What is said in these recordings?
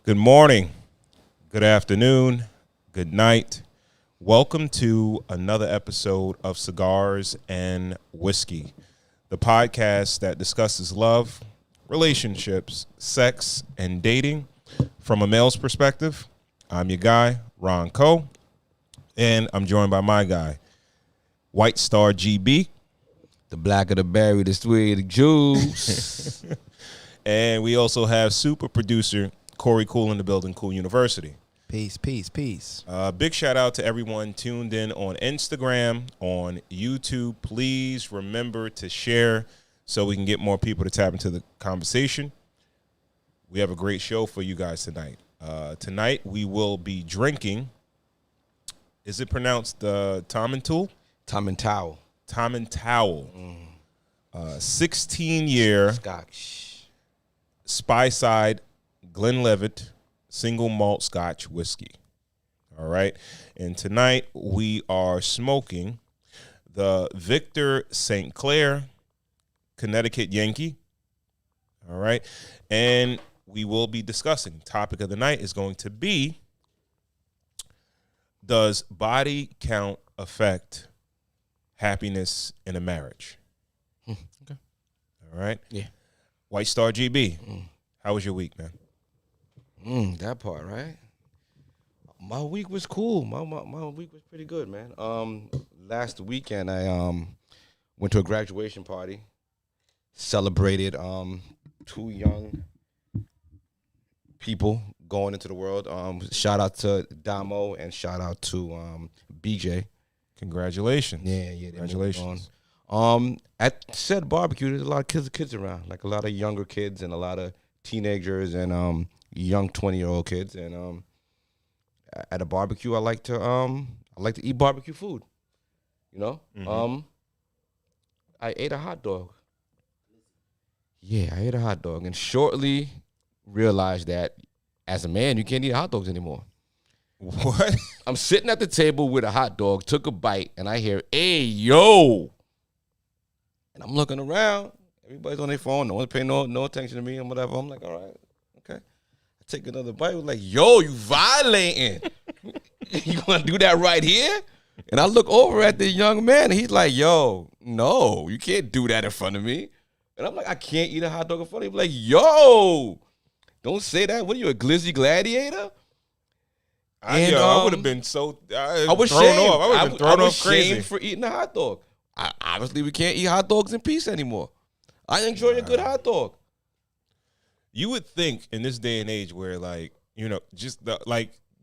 Good morning, good afternoon, good night. Welcome to another episode of Cigars and Whiskey, the podcast that discusses love, relationships, sex, and dating from a male's perspective. I'm your guy, Ron Coe, and I'm joined by my guy, White Star GB. The blacker the berry, the sweeter the juice. And we also have super producer Corey Cool in the building, Cool University. Peace. Big shout out to everyone tuned in on Instagram, on YouTube. Please remember to share so we can get more people to tap into the conversation. We have a great show for you guys tonight. Tonight we will be drinking. Is it pronounced Tom and Tool? Tom and Towel. Tom and Towel. 16-year Scotch. Speyside Glenlivet single malt Scotch whiskey. All right. And tonight we are smoking the Victor St. Clair Connecticut Yankee. All right. And we will be discussing. Topic of the night is going to be, does body count affect happiness in a marriage? Okay. All right. Yeah. White Star GB. How was your week, man? That part, right? My week was cool. My week was pretty good, man. Last weekend I went to a graduation party, celebrated two young people going into the world. Shout out to Damo and shout out to BJ. Congratulations. Yeah. Congratulations. At said barbecue, there's a lot of kids around, like a lot of younger kids and a lot of teenagers and young 20-year-old kids. And at a barbecue, I like to eat barbecue food. You know, I ate a hot dog. Yeah, I ate a hot dog, and shortly realized that as a man, you can't eat hot dogs anymore. What? I'm sitting at the table with a hot dog, took a bite, and I hear, "Hey, yo!" And I'm looking around. Everybody's on their phone. No one's paying no attention to me and whatever. I'm like, all right, okay. I take another bite. I was like, yo, you violating. You going to do that right here? And I look over at the young man, and he's like, yo, no, you can't do that in front of me. And I'm like, I can't eat a hot dog in front of you. Like, yo, don't say that. What are you, a glizzy gladiator? I would have been so I was thrown shamed. off. I would have been thrown off crazy. Shamed for eating a hot dog. Obviously, we can't eat hot dogs in peace anymore. I enjoy a good hot dog. You would think in this day and age where, like, you know, just the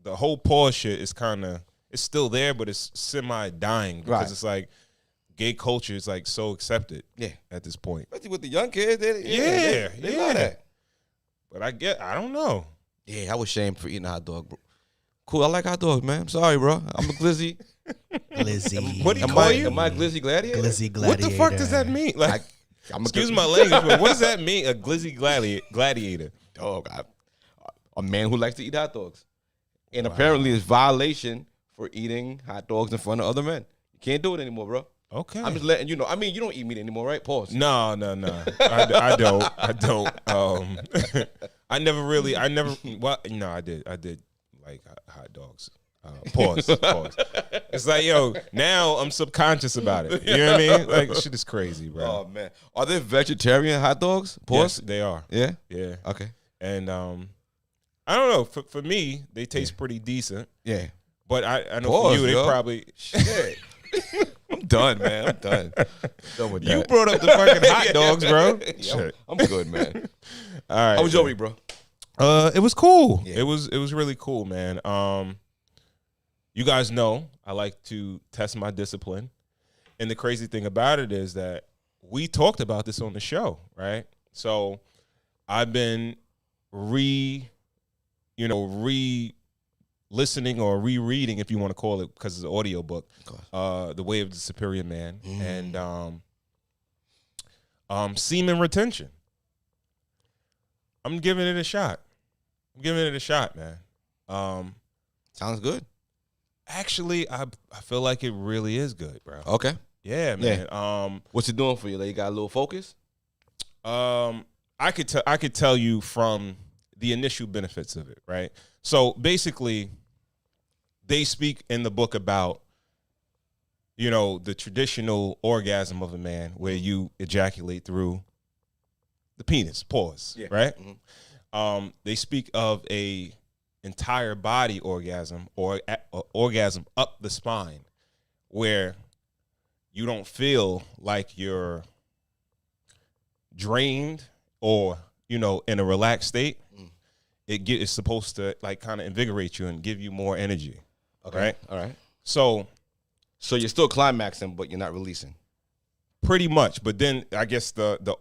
whole pause shit is kind of, it's still there, but it's semi-dying because it's like gay culture is like so accepted at this point. Especially with the young kids. They love that. But I don't know. Yeah, I was shamed for eating a hot dog, bro. Cool, I like hot dogs, man. I'm sorry, bro. I'm a glizzy. Glizzy. What do you call you? Am I a glizzy gladiator? Glizzy What gladiator. the fuck does that mean? Like, excuse my language, but what does that mean? A glizzy gladiator? Dog, a man who likes to eat hot dogs. And apparently it's violation for eating hot dogs in front of other men. You can't do it anymore, bro. Okay. I'm just letting you know. I mean, you don't eat meat anymore, right? Pause. No. I don't. I did like hot dogs. Pause. It's like, yo, now I'm subconscious about it. You know what I mean? Like, shit is crazy, bro. Oh, man. Are there vegetarian hot dogs? Pause. Yes, they are. Yeah? Yeah. Okay. And I don't know. For me, they taste pretty decent. Yeah. But I know Pause, for you, they yo. probably. Shit. I'm done, man. I'm done. Done with You that. brought up the fucking hot dogs, bro. Yeah, Shit. I'm good, man. All right. How was your week, bro? It was cool. Yeah. It was really cool, man. You guys know I like to test my discipline. And the crazy thing about it is that we talked about this on the show, right? So I've been listening or rereading, if you want to call it, because it's an audio book, The Way of the Superior Man, and semen retention. I'm giving it a shot. Man. Sounds good. Actually, I feel like it really is good, bro. Okay. Yeah, man. Yeah. What's it doing for you? Like, you got a little focus? I could tell you from the initial benefits of it, right? So basically, they speak in the book about, the traditional orgasm of a man where you ejaculate through the penis, pause, right? Mm-hmm. They speak of a entire body orgasm or orgasm up the spine where you don't feel like you're drained or, in a relaxed state. It's supposed to like kind of invigorate you and give you more energy. Okay. Right? All right. So you're still climaxing, but you're not releasing. Pretty much. But then I guess the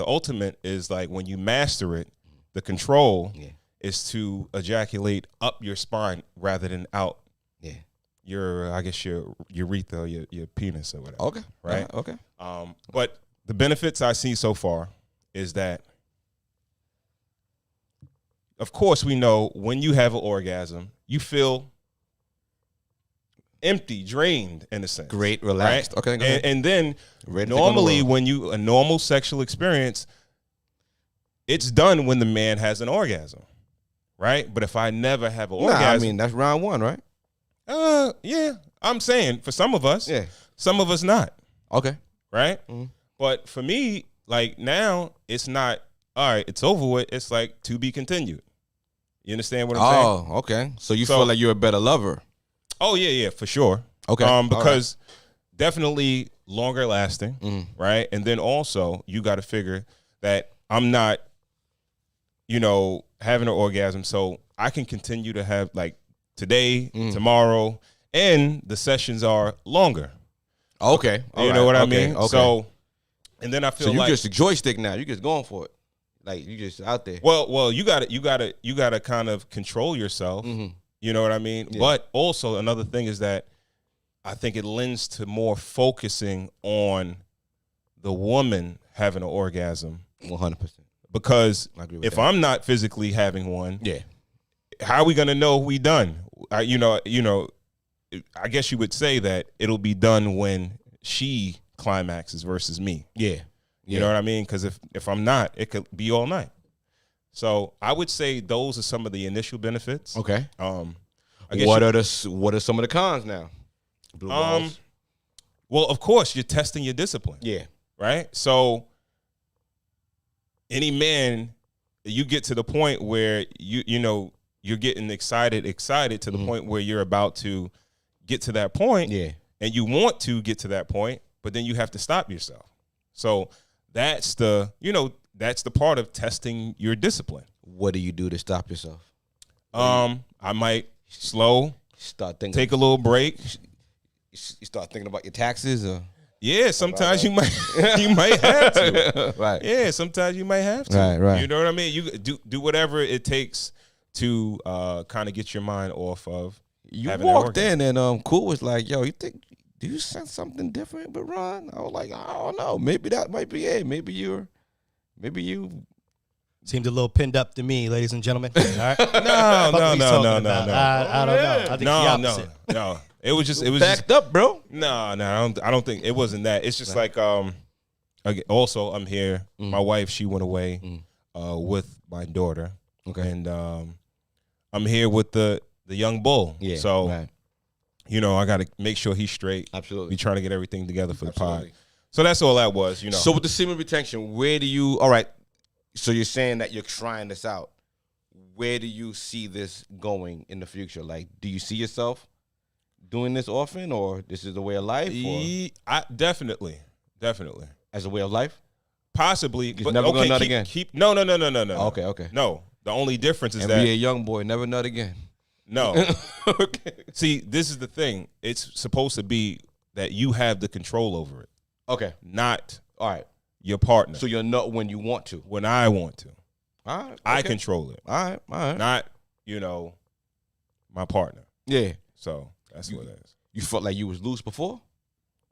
ultimate is like when you master it, the control is to ejaculate up your spine rather than out. Yeah. Your urethra, your penis or whatever. Okay. Right? Okay. But the benefits I see so far is that, of course, we know when you have an orgasm, you feel empty, drained in a sense. Great, relaxed. Right? Okay, go ahead. And then normally when a normal sexual experience, it's done when the man has an orgasm, right? But if I never have an orgasm. I mean, that's round one, right? Yeah. I'm saying for some of us, yeah. Some of us not. Okay. Right? Mm-hmm. But for me, like now, it's not, all right, it's over with. It's like to be continued. You understand what I'm saying? Oh, okay. So you feel like you're a better lover. Oh, yeah, for sure. Okay. Because definitely longer lasting, right? And then also you got to figure that I'm not, having an orgasm. So I can continue to have like today, tomorrow, and the sessions are longer. Okay. You know what I mean? Okay. So, and then I feel like. So you like, just a joystick now. You just going for it. Like you just out there. Well, you gotta kind of control yourself. You know what I mean? Yeah. But also another thing is that I think it lends to more focusing on the woman having an orgasm. 100%. Because if I'm not physically having one, how are we gonna know we done? I guess you would say that it'll be done when she climaxes versus me. Yeah. You know what I mean? Because if I'm not, it could be all night. So I would say those are some of the initial benefits. Okay. What are some of the cons now? Blue balls. Well, of course, you're testing your discipline. Yeah. Right? So any man, you get to the point where you're getting excited to the point where you're about to get to that point. Yeah. And you want to get to that point, but then you have to stop yourself. So that's the part of testing your discipline. What do you do to stop yourself? I might take a little break. You start thinking about your taxes, or yeah, sometimes you might have to. Right. Yeah, sometimes you might have to. Right. You know what I mean? You do whatever it takes to kind of get your mind off of. You walked in and Cool was like, "Yo, do you sense something different with Ron?" I was like, "I don't know. Maybe that might be it. Maybe you seemed a little pinned up to me, ladies and gentlemen." All right? No. I don't know. I think the opposite. No. It was backed up, bro. No, I don't think it wasn't that. It's just like also I'm here. My wife, she went away with my daughter. Okay. And I'm here with the young bull. Yeah. So right. I got to make sure he's straight. Absolutely. We trying to get everything together for the pod. So that's all that was, So with the semen retention, where do you? All right. So you're saying that you're trying this out. Where do you see this going in the future? Like, do you see yourself doing this often, or this is a way of life? Definitely. As a way of life? Possibly. But never gonna nut again. No. Okay. No. The only difference is and that be a young boy, never nut again. No. Okay. See, this is the thing. It's supposed to be that you have the control over it. Okay. Not all right. Your partner. So you're nut when you want to. When I want to. All right. Okay. I control it. All right. Not, my partner. Yeah. So that's what it is. You felt like you was loose before?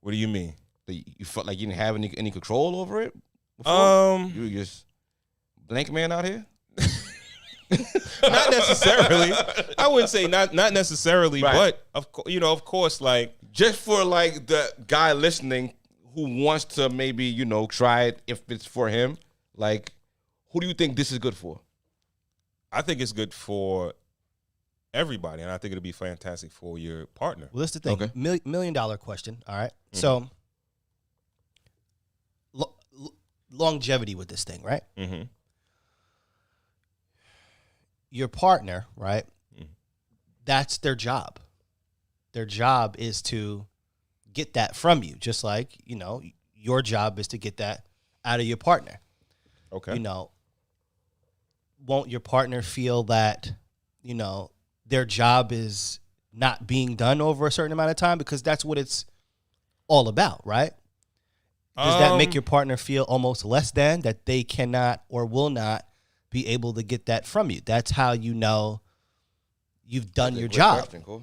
What do you mean? You felt like you didn't have any control over it before? You were just blank man out here? Not necessarily. I wouldn't say not necessarily, right. But of course, like just for like the guy listening who wants to maybe try it if it's for him. Like, who do you think this is good for? I think it's good for everybody, and I think it'll be fantastic for your partner. Well, that's the thing. Okay. $1 million question. All right. So longevity with this thing, right? Mm-hmm. Your partner, right? That's their job. Their job is to get that from you, just like, your job is to get that out of your partner. Okay. Won't your partner feel that, their job is not being done over a certain amount of time? Because that's what it's all about, right? Does that make your partner feel almost less than, that they cannot or will not be able to get that from you? That's how you know you've done your job. Question, Cole.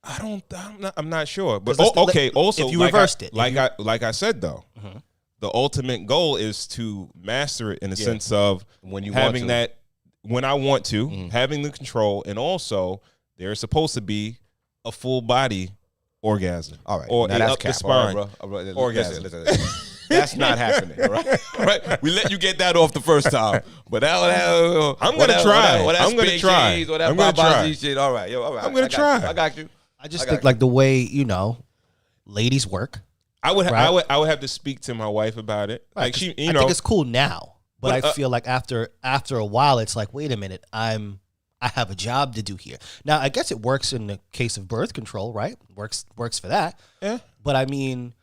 I'm not sure. But okay. Also, if you reversed it, like I said though, the ultimate goal is to master it in the sense of when you having want to. that when I want to, having the control, and also there's supposed to be a full body orgasm. All right, or now a that's up the cap, spine all right, orgasm. Listen. That's not happening, all right? All right? We let you get that off the first time, but I'm gonna try. I'm gonna try. I'm gonna try. Shit. All right, all right. I'm gonna try. I got you. I just think like the way, ladies work. I would Right? I would have to speak to my wife about it. Right, Like she, I think it's cool now, but But, I feel like after a while, it's like, wait a minute, I have a job to do here. Now, I guess it works in the case of birth control, right? Works for that. Yeah. But I mean,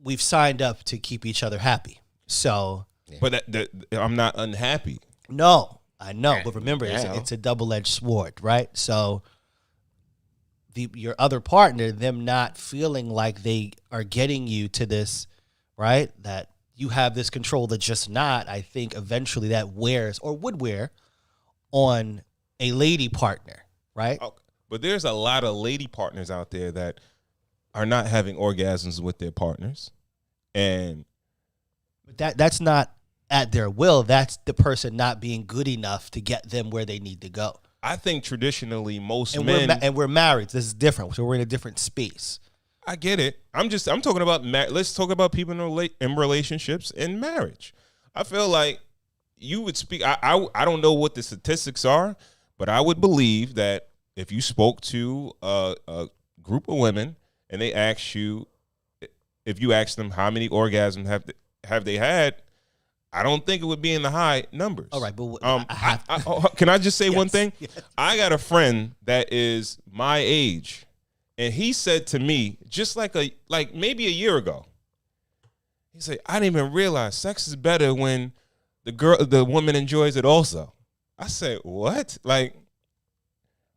we've signed up to keep each other happy. So But I'm not unhappy. no, I know, but remember, Yeah. it's a double-edged sword, right? So your other partner, them not feeling like they are getting you to this, right? That you have this control that's just not. I think eventually that wears or would wear on a lady partner, right? Oh, but there's a lot of lady partners out there that are not having orgasms with their partners, and But that's not at their will. That's the person not being good enough to get them where they need to go. I think traditionally most And men. we're married. This is different. So we're in a different space. I get it. I'm talking about let's talk about people in relationships in marriage. I feel like you would speak. I don't know what the statistics are, but I would believe that if you spoke to a group of women and they asked you, if you asked them how many orgasms have they had, I don't think it would be in the high numbers. All right, but can I just say one Yes, thing? yes. I got a friend that is my age, and he said to me just like maybe a year ago, he said, "I didn't even realize sex is better when the woman enjoys it also." I said, "What?" Like,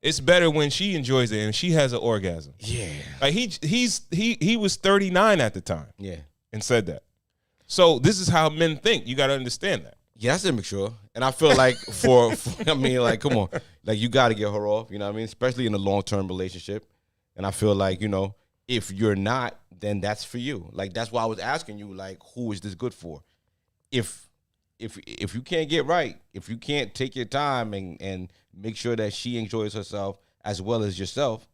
it's better when she enjoys it and she has an orgasm. Yeah. Like he was 39 at the time Yeah. and said that. So this is how men think. You got to understand that. Yeah, that's immature. And I feel like I mean, like, come on. Like, you got to get her off, you know what I mean? Especially in a long-term relationship. And I feel like, if you're not, then that's for you. Like, that's why I was asking you, like, who is this good for? If you can't get right, if you can't take your time and make sure that she enjoys herself as well as yourself,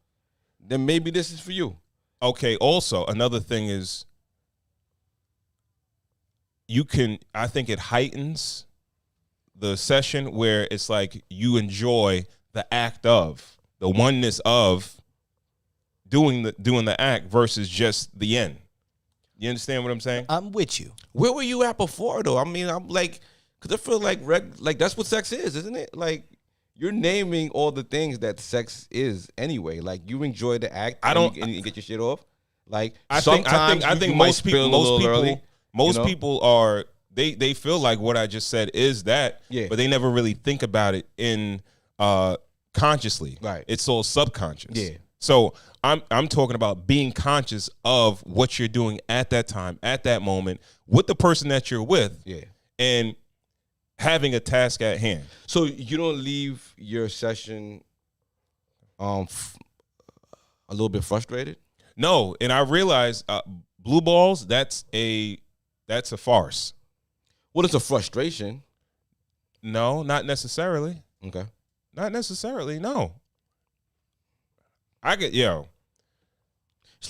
then maybe this is for you. Okay, also, another thing is I think it heightens the session where it's like you enjoy the act of, the oneness of doing the act versus just the end. You understand what I'm saying? I'm with you. Where were you at before, though? I mean, I'm like, because I feel like that's what sex is, isn't it? Like, you're naming all the things that sex is anyway. Like, you enjoy the act and you get your shit off. Like, I think most people are they feel like what I just said is that, but they never really think about it in consciously. Right. It's all subconscious. Yeah. So I'm talking about being conscious of what you're doing at that time, at that moment, with the person that you're with. Yeah. And having a task at hand. So you don't leave your session a little bit frustrated? No, and I realize blue balls, that's a farce. Well, it's a frustration. No, not necessarily. Okay. Not necessarily, no. It's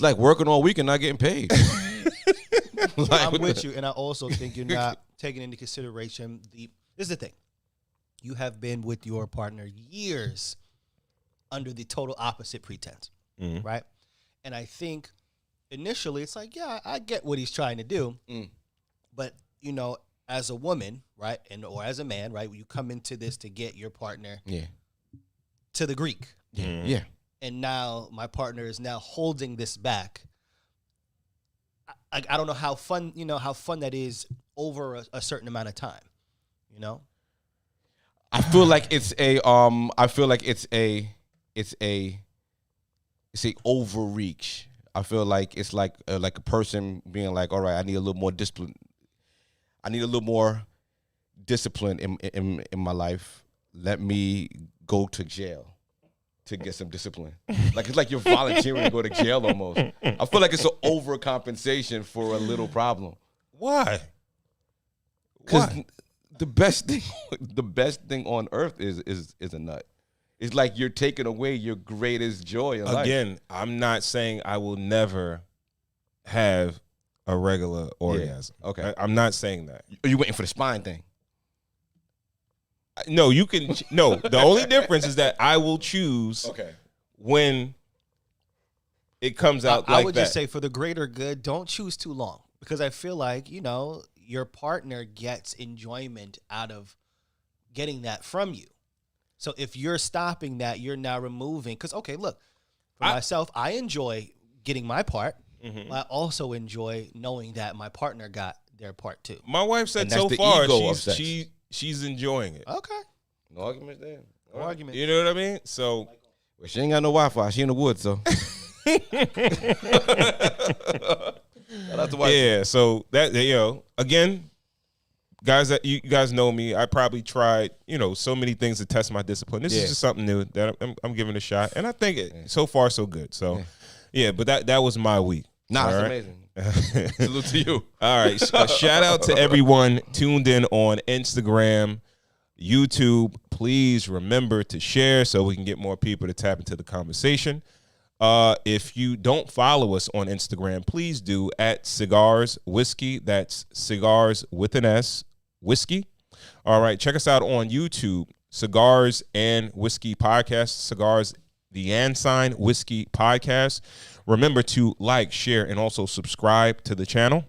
like working all week and not getting paid. I'm with you, and I also think you're not taking into consideration this is the thing. You have been with your partner years under the total opposite pretense, right? And I think initially it's like, yeah, I get what he's trying to do. But, you know, as a woman, right, or as a man, right, you come into this to get your partner to the Greek. Yeah. And now my partner is now holding this back. I don't know how fun that is over a certain amount of time, you know? I feel like it's a overreach. I feel like it's like a person being like, all right, I need a little more discipline. I need a little more discipline in my life. Let me go to jail to get some discipline. Like it's like you're volunteering to go to jail almost. I feel like it's an overcompensation for a little problem. Why? Because the best thing on earth is a nut. It's like you're taking away your greatest joy in life. Again, I'm not saying I will never have a regular orgasm. Okay. I'm not saying that. Are you waiting for the spine thing? No, you can. No, the only difference is that I will choose when it comes out I like would that. just say for the greater good, don't choose too long. Because I feel like, you know, your partner gets enjoyment out of getting that from you. So if you're stopping that, you're now removing. Because, okay, look, for myself, I enjoy getting my part. But I also enjoy knowing that my partner got their part too. My wife said And that's so the far ego of sex. she's enjoying it. Okay. No arguments there. No argument. You know what I mean? So Well, she ain't got no Wi-Fi. She in the woods, so. Shout out to wife. yeah, so that, you know, again, guys, that you guys know me. I probably tried, you know, so many things to test my discipline. This is just something new that I'm giving a shot, and I think so far so good. So, but that was my week. Nah, All it's right? amazing. Salute to you. All right, so shout out to everyone tuned in on Instagram, YouTube. Please remember to share so we can get more people to tap into the conversation. If you don't follow us on Instagram, please do at Cigars Whiskey. That's Cigars with an S, Whiskey. All right, check us out on YouTube, Cigars and Whiskey Podcast, Cigars the Ensign Whiskey Podcast. Remember to like, share, and also subscribe to the channel.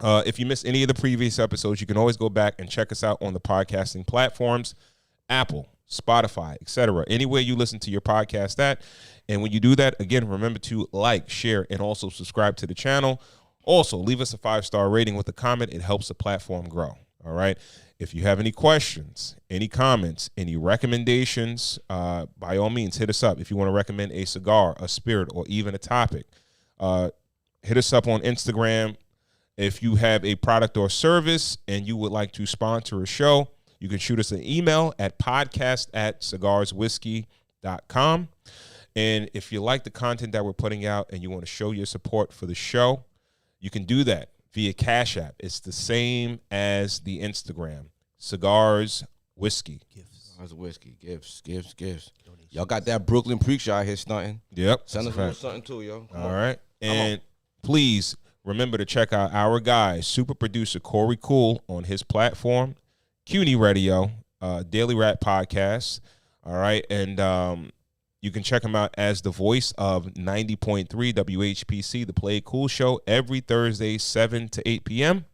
If you missed any of the previous episodes, you can always go back and check us out on the podcasting platforms, Apple, Spotify, etc. Anywhere you listen to your podcast at. And when you do that, again, remember to like, share, and also subscribe to the channel. Also, leave us a 5-star rating with a comment. It helps the platform grow. All right. If you have any questions, any comments, any recommendations, by all means, hit us up. If you want to recommend a cigar, a spirit, or even a topic, hit us up on Instagram. If you have a product or service and you would like to sponsor a show, you can shoot us an email at podcast@cigarswhiskey.com. And if you like the content that we're putting out and you want to show your support for the show, you can do that via Cash App. It's the same as the Instagram. Cigars Whiskey. Cigars Whiskey. Gifts. Y'all got that Brooklyn preacher out here stunting. Yep. Send us a little something too, yo. All right. And please remember to check out our guy, super producer Corey Cool, on his platform, CUNY Radio, Daily Rap Podcast. All right. And you can check him out as the voice of 90.3 WHPC, The Play It Cool Show, every Thursday, 7 to 8 p.m.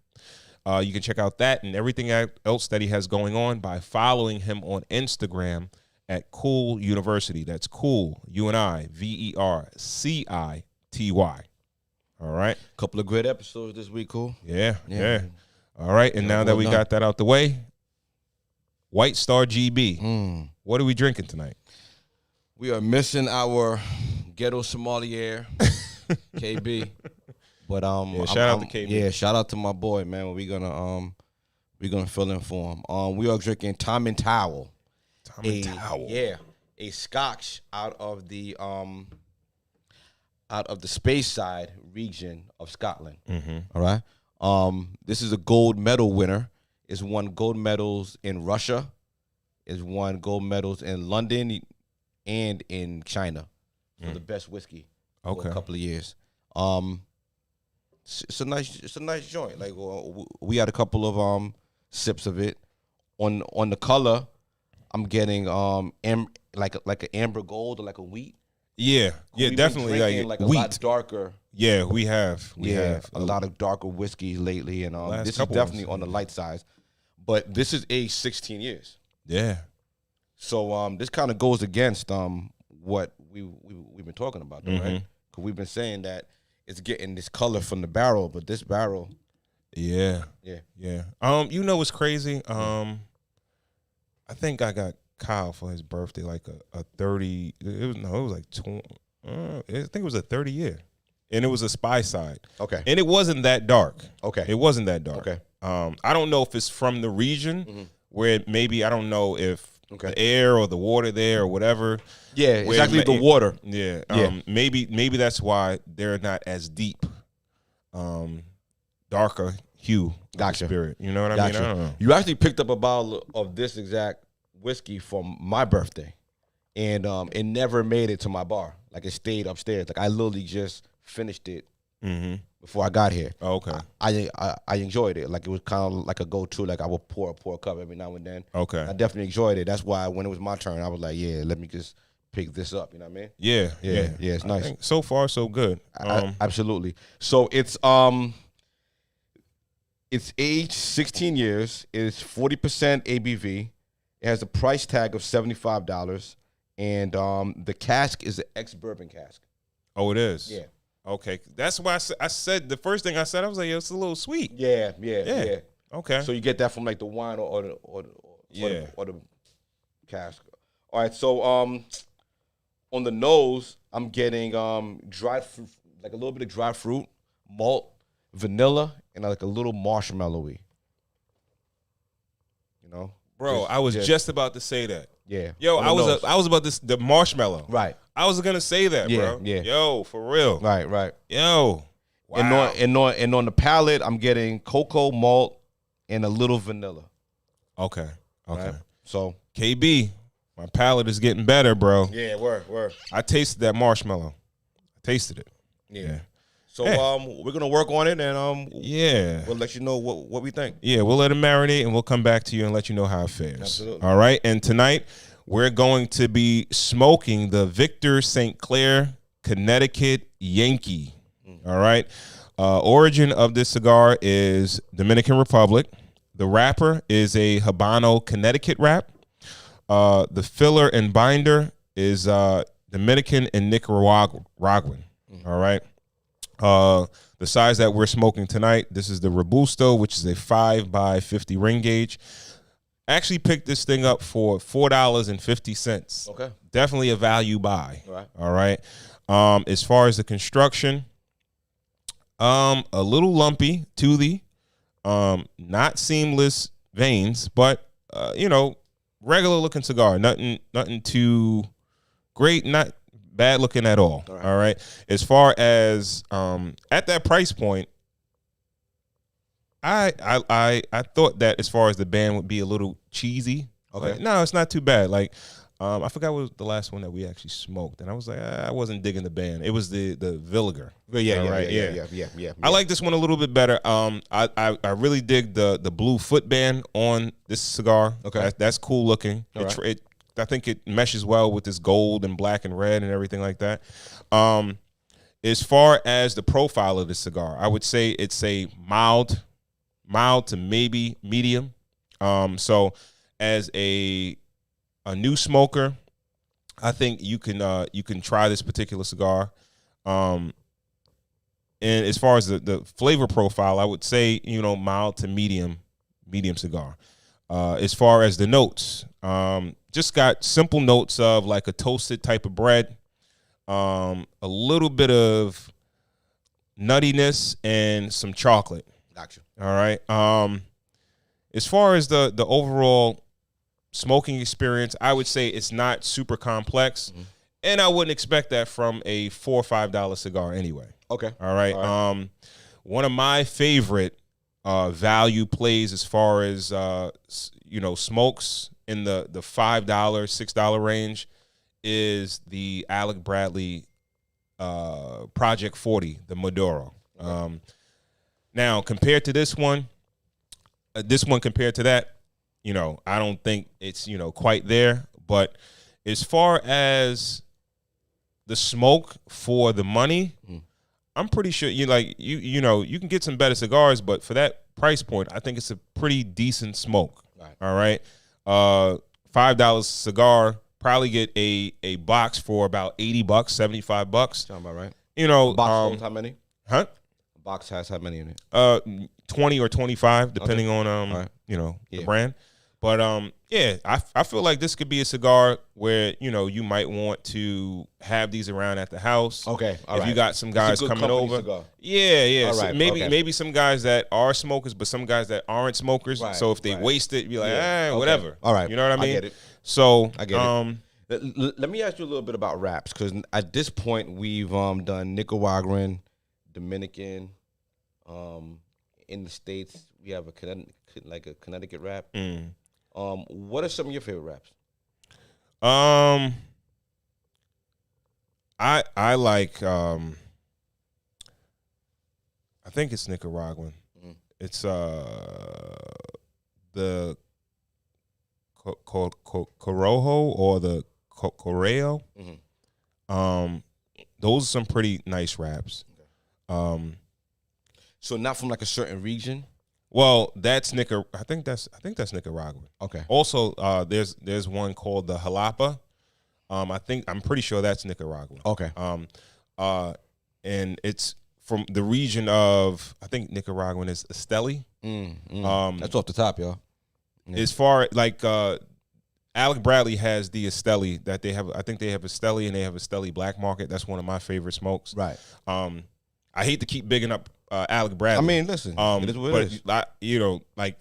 You can check out that and everything else that he has going on by following him on Instagram at Cool University. That's Cool, UNIVERCITY. All right. Couple of great episodes this week, cool. Yeah. All right. And now that we got that out the way, White Star GB. What are we drinking tonight? We are missing our ghetto sommelier, KB. But shout out to KB. Yeah, shout out to my boy, man. We're gonna fill in for him. We are drinking Tom and Towel. Yeah, a Scotch out of the Speyside region of Scotland. All right. This is a gold medal winner. It's won gold medals in Russia. It's won gold medals in London and in China for the best whiskey for a couple of years. It's a nice joint. Like we had a couple of sips of it. On the color, I'm getting like an amber gold or like a wheat. Yeah, We've been definitely drinking, like a wheat. lot darker. Yeah, we have. We Yeah, have a lot of darker whiskey lately, and Last this is couple definitely ones, on the light side. But this is aged 16 years, Yeah, so this kind of goes against what we've been talking about, though, right? Because we've been saying that it's getting this color from the barrel, but this barrel, yeah. You know what's crazy? I think I got Kyle for his birthday like a 30. It was like 20. I think it was a 30 year, and it was a Spy Side. Okay, And it wasn't that dark. Okay, it wasn't that dark. Okay, I don't know if it's from the region where maybe I don't know if the air or the water there or whatever. Yeah, it's actually the water. Yeah, maybe that's why they're not as deep, darker hue. Gotcha. Spirit. You know what I mean? I don't know. You actually picked up a bottle of this exact whiskey from my birthday, and it never made it to my bar. Like it stayed upstairs. Like I literally just finished it before I got here. Oh, okay. I enjoyed it. Like it was kind of like a go-to. Like I would pour a cup every now and then. Okay. I definitely enjoyed it. That's why when it was my turn, I was like, yeah, let me just pick this up. You know what I mean? Yeah. It's nice. I think so far, so good. Absolutely. So it's aged 16 years. It's 40% ABV. It has a price tag of $75, and the cask is an ex-bourbon cask. Oh, it is? Yeah. Okay. That's why I said the first thing I said, I was like, yo, it's a little sweet. Yeah. Okay. So you get that from like the wine or the cask. All right. So on the nose, I'm getting dried fruit, like a little bit of dried fruit, malt, vanilla, and like a little marshmallowy. You know, bro, I was just about to say that. Yeah. Yo, I was about the marshmallow. Right. I was gonna say that, bro. Yeah. Yo, for real. Right. Yo. Wow. And on the palate, I'm getting cocoa, malt, and a little vanilla. Okay. Right? So KB, my palate is getting better, bro. Yeah, word. I tasted that marshmallow. I tasted it. Yeah. So we're gonna work on it, and we'll let you know what we think. Yeah, we'll let it marinate, and we'll come back to you and let you know how it fares. Absolutely. All right. And tonight we're going to be smoking the Victor St. Clair Connecticut Yankee. All right. Origin of this cigar is Dominican Republic. The wrapper is a Habano Connecticut wrap. The filler and binder is Dominican and Nicaraguan. All right. The size that we're smoking tonight, this is the Robusto, which is a 5x50 ring gauge. Actually picked this thing up for $4.50. Okay. Definitely a value buy. All right. All right. As far as the construction, a little lumpy, toothy, not seamless veins, but regular looking cigar. Nothing too great, not bad looking at all. All right. As far as at that price point, I thought that as far as the band would be a little cheesy. Okay. Like, no, it's not too bad. Like I forgot what was the last one that we actually smoked, and I was like, I wasn't digging the band. It was the Villiger. Yeah. I like this one a little bit better. I really dig the blue foot band on this cigar. Okay. That's cool looking. I think it meshes well with this gold and black and red and everything like that. As far as the profile of the cigar, I would say it's a mild to maybe medium. So as a new smoker, I think you can try this particular cigar. And as far as the flavor profile, I would say, mild to medium cigar. As far as the notes, just got simple notes of like a toasted type of bread, a little bit of nuttiness and some chocolate. Gotcha. All right. As far as the overall smoking experience, I would say it's not super complex, and I wouldn't expect that from a $4 or $5 cigar anyway. Okay. All right. One of my favorite value plays as far as smokes in the $5, $6 range is the Alec Bradley Project 40, the Maduro. Now compared to this one compared to that, I don't think it's, quite there. But as far as the smoke for the money, I'm pretty sure you can get some better cigars, but for that price point, I think it's a pretty decent smoke. Right. All right. $5 cigar, probably get a box for about $80, $75. Sound about right. Box holds how many? Huh? A box has how many in it? 20 or 25, depending on right. the brand. But I feel like this could be a cigar where you might want to have these around at the house. Okay, all if right. you got some guys coming over. Cigar. Yeah. All So right, maybe some guys that are smokers, but some guys that aren't smokers. Right, so if they waste it, be like, whatever. All right, you know what I mean? I get it. So I get it. Let me ask you a little bit about wraps, because at this point we've done Nicaraguan, Dominican, in the States we have a Connecticut wrap. What are some of your favorite wraps? I like I think it's Nicaraguan. It's the Corojo or the Correo. Those are some pretty nice wraps. So not from like a certain region. Well, that's I think that's Nicaraguan. Okay. Also, there's one called the Jalapa. I'm pretty sure that's Nicaraguan. Okay. And it's from the region of, I think Nicaraguan is Esteli. That's off the top, y'all. Yeah. As far like Alec Bradley has the Esteli that they have. I think they have Esteli and they have Esteli Black Market. That's one of my favorite smokes. Right. I hate to keep bigging up Alec Bradley. I mean, listen, it is what it is. Like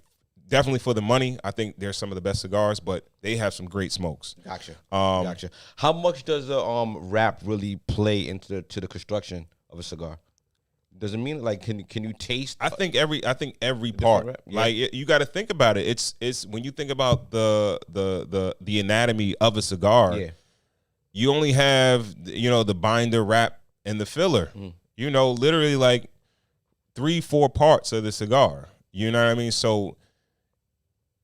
definitely for the money, I think they're some of the best cigars, but they have some great smokes. Gotcha. Gotcha. How much does the wrap really play into the construction of a cigar? Does it mean like can you taste? I think every part. Wrap? Yeah. Like you got to think about it. It's when you think about the anatomy of a cigar. Yeah. You only have the binder, wrap, and the filler. Literally like 3-4 parts of the cigar. You know what I mean? So,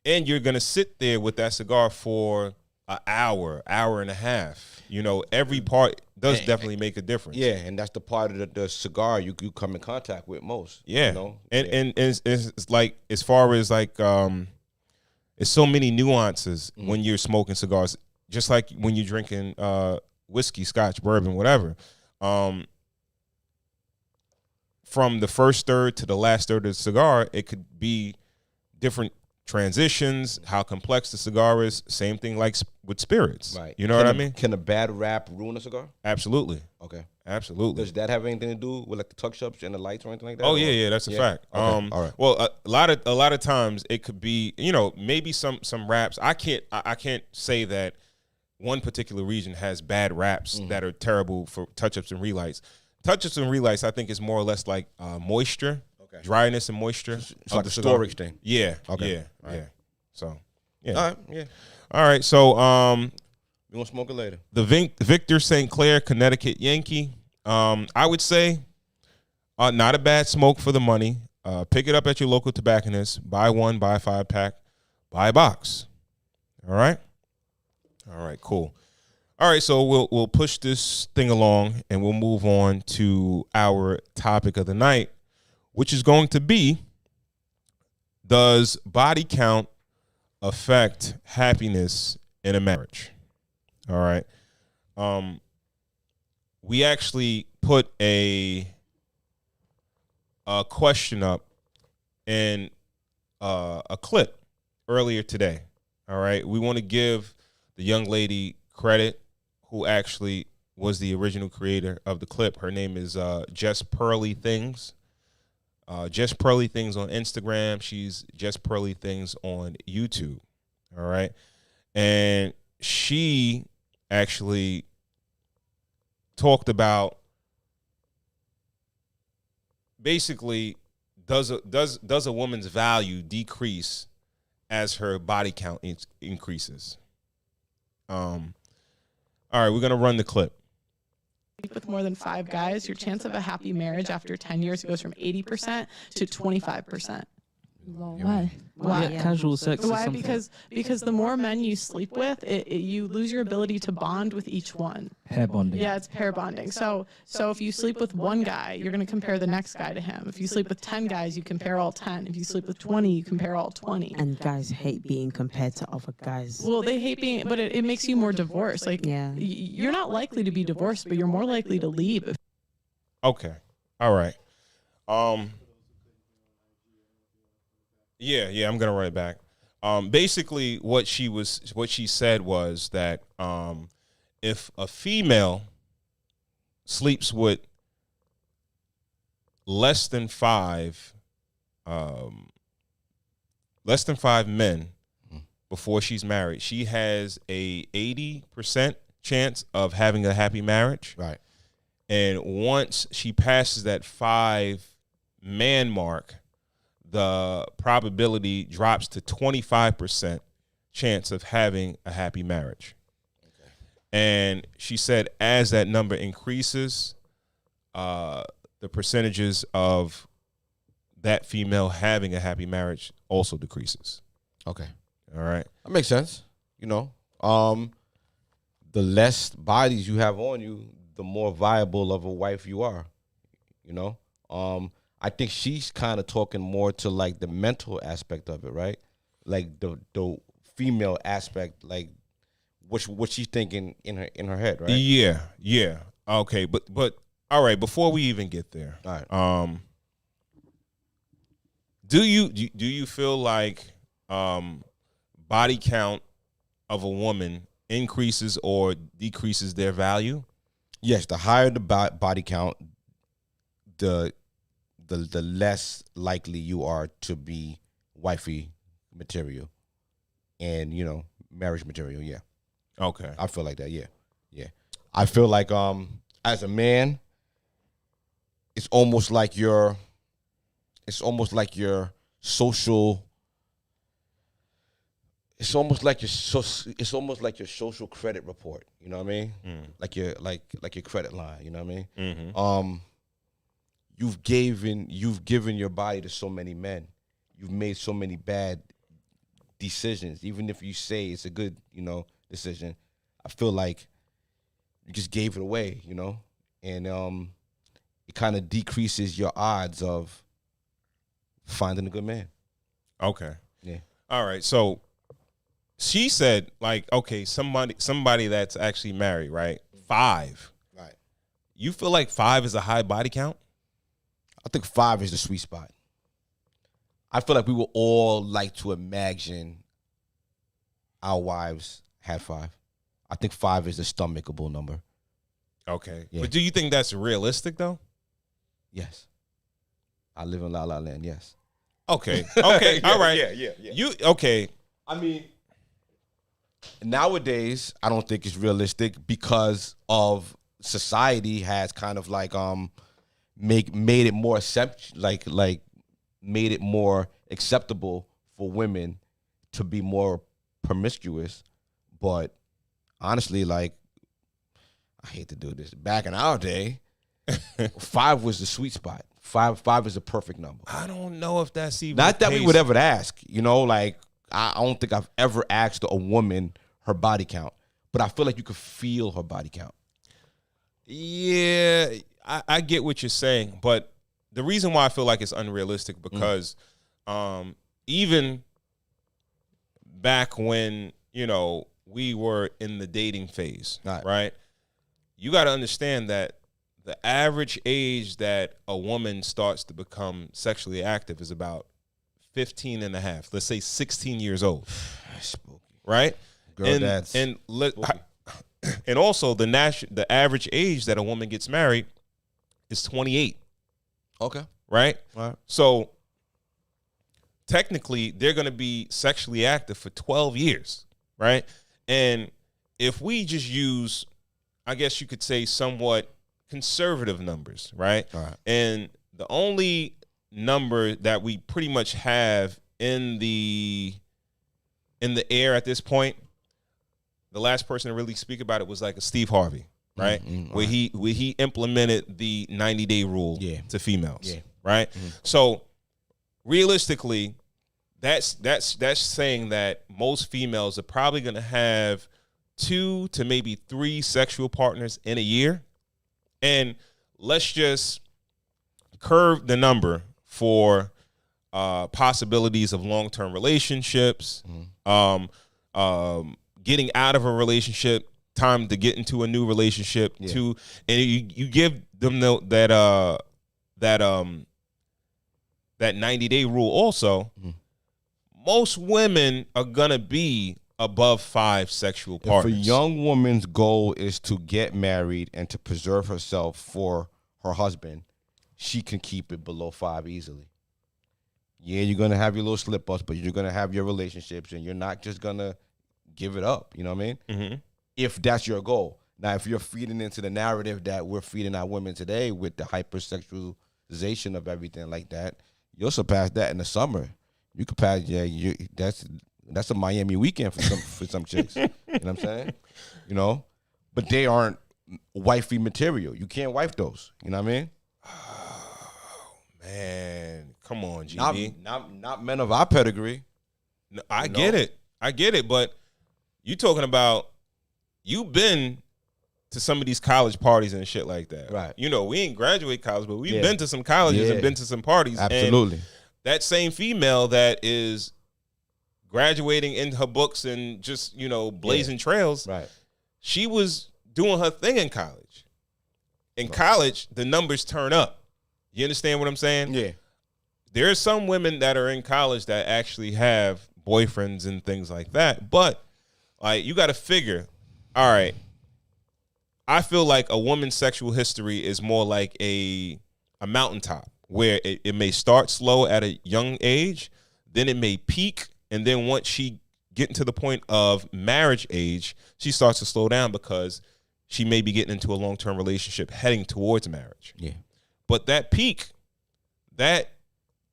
and you're gonna sit there with that cigar for an hour and a half. Every part does definitely make a difference. Yeah, and that's the part of the cigar you come in contact with most. Yeah, and it's like as far as like it's so many nuances when you're smoking cigars. Just like when you're drinking whiskey, scotch, bourbon, whatever. From the first third to the last third of the cigar, it could be different transitions, how complex the cigar is. Same thing like with spirits. Right. You know what I mean? Can a bad wrap ruin a cigar? Absolutely. Okay. Absolutely. Does that have anything to do with like the touch-ups and the lights or anything like that? Oh, yeah, that's a fact. Okay. All right. Well, a lot of times it could be, maybe some wraps. I can't say that one particular region has bad wraps that are terrible for touch-ups and relights. Touch-ups and relights, I think, is more or less like moisture, dryness and moisture. It's like a storage thing. Yeah. Okay. Yeah. Right. Yeah. So, yeah. All right. Yeah. All right. So, We gonna smoke it later. the Victor St. Clair Connecticut Yankee. I would say, not a bad smoke for the money. Pick it up at your local tobacconist. Buy one, buy a 5-pack, buy a box. All right. All right. Cool. All right, so we'll push this thing along and we'll move on to our topic of the night, which is going to be, does body count affect happiness in a marriage? All right. We actually put a question up in a clip earlier today. All right. We want to give the young lady credit who actually was the original creator of the clip. Her name is Just Pearly Things. Just Pearly Things on Instagram. She's Just Pearly Things on YouTube. All right. And she actually talked about basically does a woman's value decrease as her body count increases? All right, we're going to run the clip. With more than 5 guys, your chance of a happy marriage after 10 years goes from 80% to 25%. Why? Why? Why? Casual sex. Why? Because the more men you sleep with, you lose your ability to bond with each one. Hair bonding. Yeah, it's pair bonding. So if you sleep with one guy, you're going to compare the next guy to him. If you sleep with 10 guys, you compare all 10. If you sleep with 20, you compare all 20. And guys hate being compared to other guys. Well, they hate being, but it makes you more divorced. Like, Yeah. You're not likely to be divorced, but you're more likely to leave. Okay. All right. Yeah, I'm gonna run it back. Basically, what she said was that if a female sleeps with less than five men before she's married, she has a 80% chance of having a happy marriage. Right. And once she passes that 5-man mark, the probability drops to 25% chance of having a happy marriage. Okay. And she said as that number increases, the percentages of that female having a happy marriage also decreases. Okay. All right. That makes sense. You know, the less bodies you have on you, the more viable of a wife you are. You know, I think she's kind of talking more to like the mental aspect of it, right? Like the female aspect, like what she's thinking in her head, right? Yeah. Okay, but all right. Before we even get there, All right. Do you feel like body count of a woman increases or decreases their value? Yes, the higher the body count, the less likely you are to be wifey material and, you know, marriage material. Yeah. Okay. I feel like that. Yeah. I feel like as a man, it's almost like your social. It's almost like your social credit report. You know what I mean? Like your credit line. You know what I mean? Mm-hmm. You've given your body to so many men. You've made so many bad decisions. Even if you say it's a good, you know, decision, I feel like you just gave it away, you know? And it kind of decreases your odds of finding a good man. Okay. Yeah. All right. So she said, like, okay, somebody that's actually married, right? 5. Right. You feel like 5 is a high body count? I think 5 is the sweet spot. I feel like we would all like to imagine our wives had 5. I think 5 is a stomachable number. Okay. Yeah. But do you think that's realistic, though? Yes. I live in La La Land, yes. Okay. Okay. All right. Yeah. You okay. I mean, nowadays, I don't think it's realistic because of society has kind of like made it more made it more acceptable for women to be more promiscuous. But honestly, like, I hate to do this. Back in our day, 5 was the sweet spot. 5 is a perfect number. I don't know if that's even Not the that we case. would ever ask, you know, like I don't think I've ever asked a woman her body count, but I feel like you could feel her body count. Yeah, I get what you're saying, but the reason why I feel like it's unrealistic because even back when, you know, we were in the dating phase, right? You got to understand that the average age that a woman starts to become sexually active is about 15 and a half. Let's say 16 years old. Spooky. Right? Girl, that's and also the average age that a woman gets married is 28. Okay. Right? All right. So technically they're going to be sexually active for 12 years, right? And if we just use, I guess you could say, somewhat conservative numbers, right? All right. And the only number that we pretty much have in the air at this point, the last person to really speak about it was like a Steve Harvey, right? Where he implemented the 90-day rule to females, right? So realistically, that's saying that most females are probably going to have 2 to maybe 3 sexual partners in a year. And let's just curve the number for possibilities of long-term relationships, getting out of a relationship, time to get into a new relationship, and you give them that 90-day rule also. Most women are gonna be above 5 sexual partners. If a young woman's goal is to get married and to preserve herself for her husband, she can keep it below 5 easily. Yeah, you're gonna have your little slip-ups, but you're gonna have your relationships, and you're not just gonna give it up. You know what I mean? Mm-hmm. If that's your goal. Now, if you're feeding into the narrative that we're feeding our women today with the hypersexualization of everything like that, you'll surpass that in the summer. You could pass. Yeah, that's a Miami weekend for some chicks. You know what I'm saying? You know, but they aren't wifey material. You can't wife those. You know what I mean? Oh, man, come on, GB. Not men of our pedigree. No, I get it, but you talking about you've been to some of these college parties and shit like that, right? You know, we ain't graduate college, but we've been to some colleges and been to some parties. Absolutely. And that same female that is graduating in her books and just, you know, blazing trails, right? She was doing her thing in college. In college, the numbers turn up. You understand what I'm saying? Yeah. There are some women that are in college that actually have boyfriends and things like that, but like you got to figure, all right, I feel like a woman's sexual history is more like a mountaintop where it may start slow at a young age, then it may peak, and then once she getting to the point of marriage age, she starts to slow down because she may be getting into a long-term relationship heading towards marriage. Yeah. But that peak, that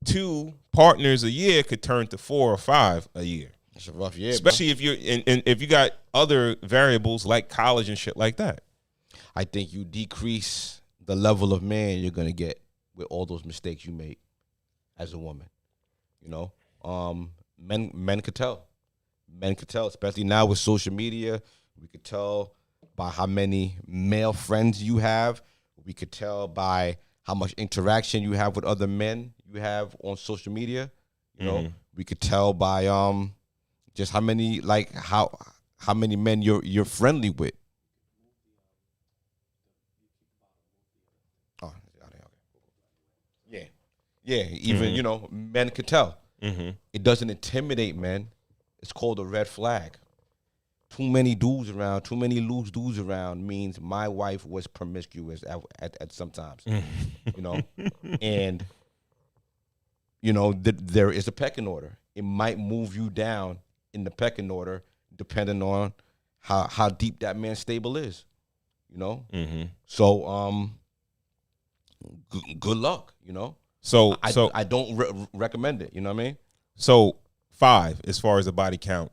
2 partners a year could turn to 4 or 5 a year. It's a rough year, especially if you're if you got other variables like college and shit like that. I think you decrease the level of man you're gonna get with all those mistakes you make as a woman. You know, men could tell. Men could tell, especially now with social media. We could tell by how many male friends you have. We could tell by how much interaction you have with other men you have on social media. You know, we could tell by just how many how many men you're friendly with. Oh, yeah. Even you know, men could tell. It doesn't intimidate men. It's called a red flag. Too many dudes around, too many loose dudes around means my wife was promiscuous at sometimes. You know, and you know there is a pecking order. It might move you down in the pecking order depending on how deep that man's stable is. You know, so good luck. You know, so I don't recommend it. You know what I mean? So 5 as far as the body count.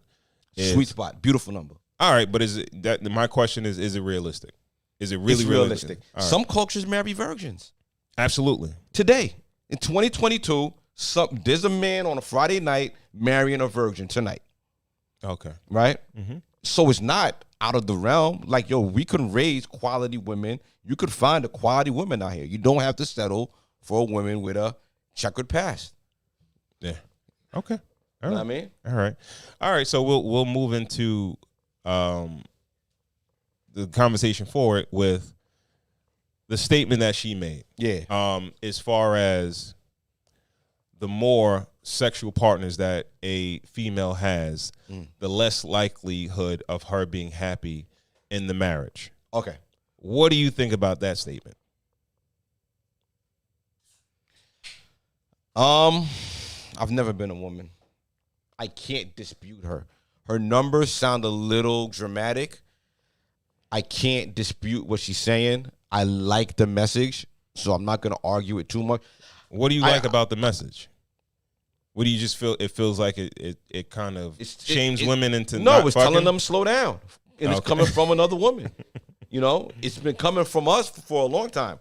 Sweet spot, beautiful number. All right, but is it that? My question is it realistic? Is it really realistic? Right. Some cultures marry virgins. Absolutely. Today, in 2022, there's a man on a Friday night marrying a virgin tonight. Okay. Right? So it's not out of the realm. Like, yo, we can raise quality women. You could find a quality woman out here. You don't have to settle for a woman with a checkered past. Yeah. Okay. You know what I mean? All right. So we'll move into the conversation forward with the statement that she made. Yeah. As far as the more sexual partners that a female has, the less likelihood of her being happy in the marriage. Okay. What do you think about that statement? I've never been a woman. I can't dispute her. Her numbers sound a little dramatic. I can't dispute what she's saying. I like the message, so I'm not going to argue it too much. What do you like about the message? What do you just feel? It feels like it kind of shames women into it's telling them slow down, and it's coming from another woman. You know, it's been coming from us for a long time.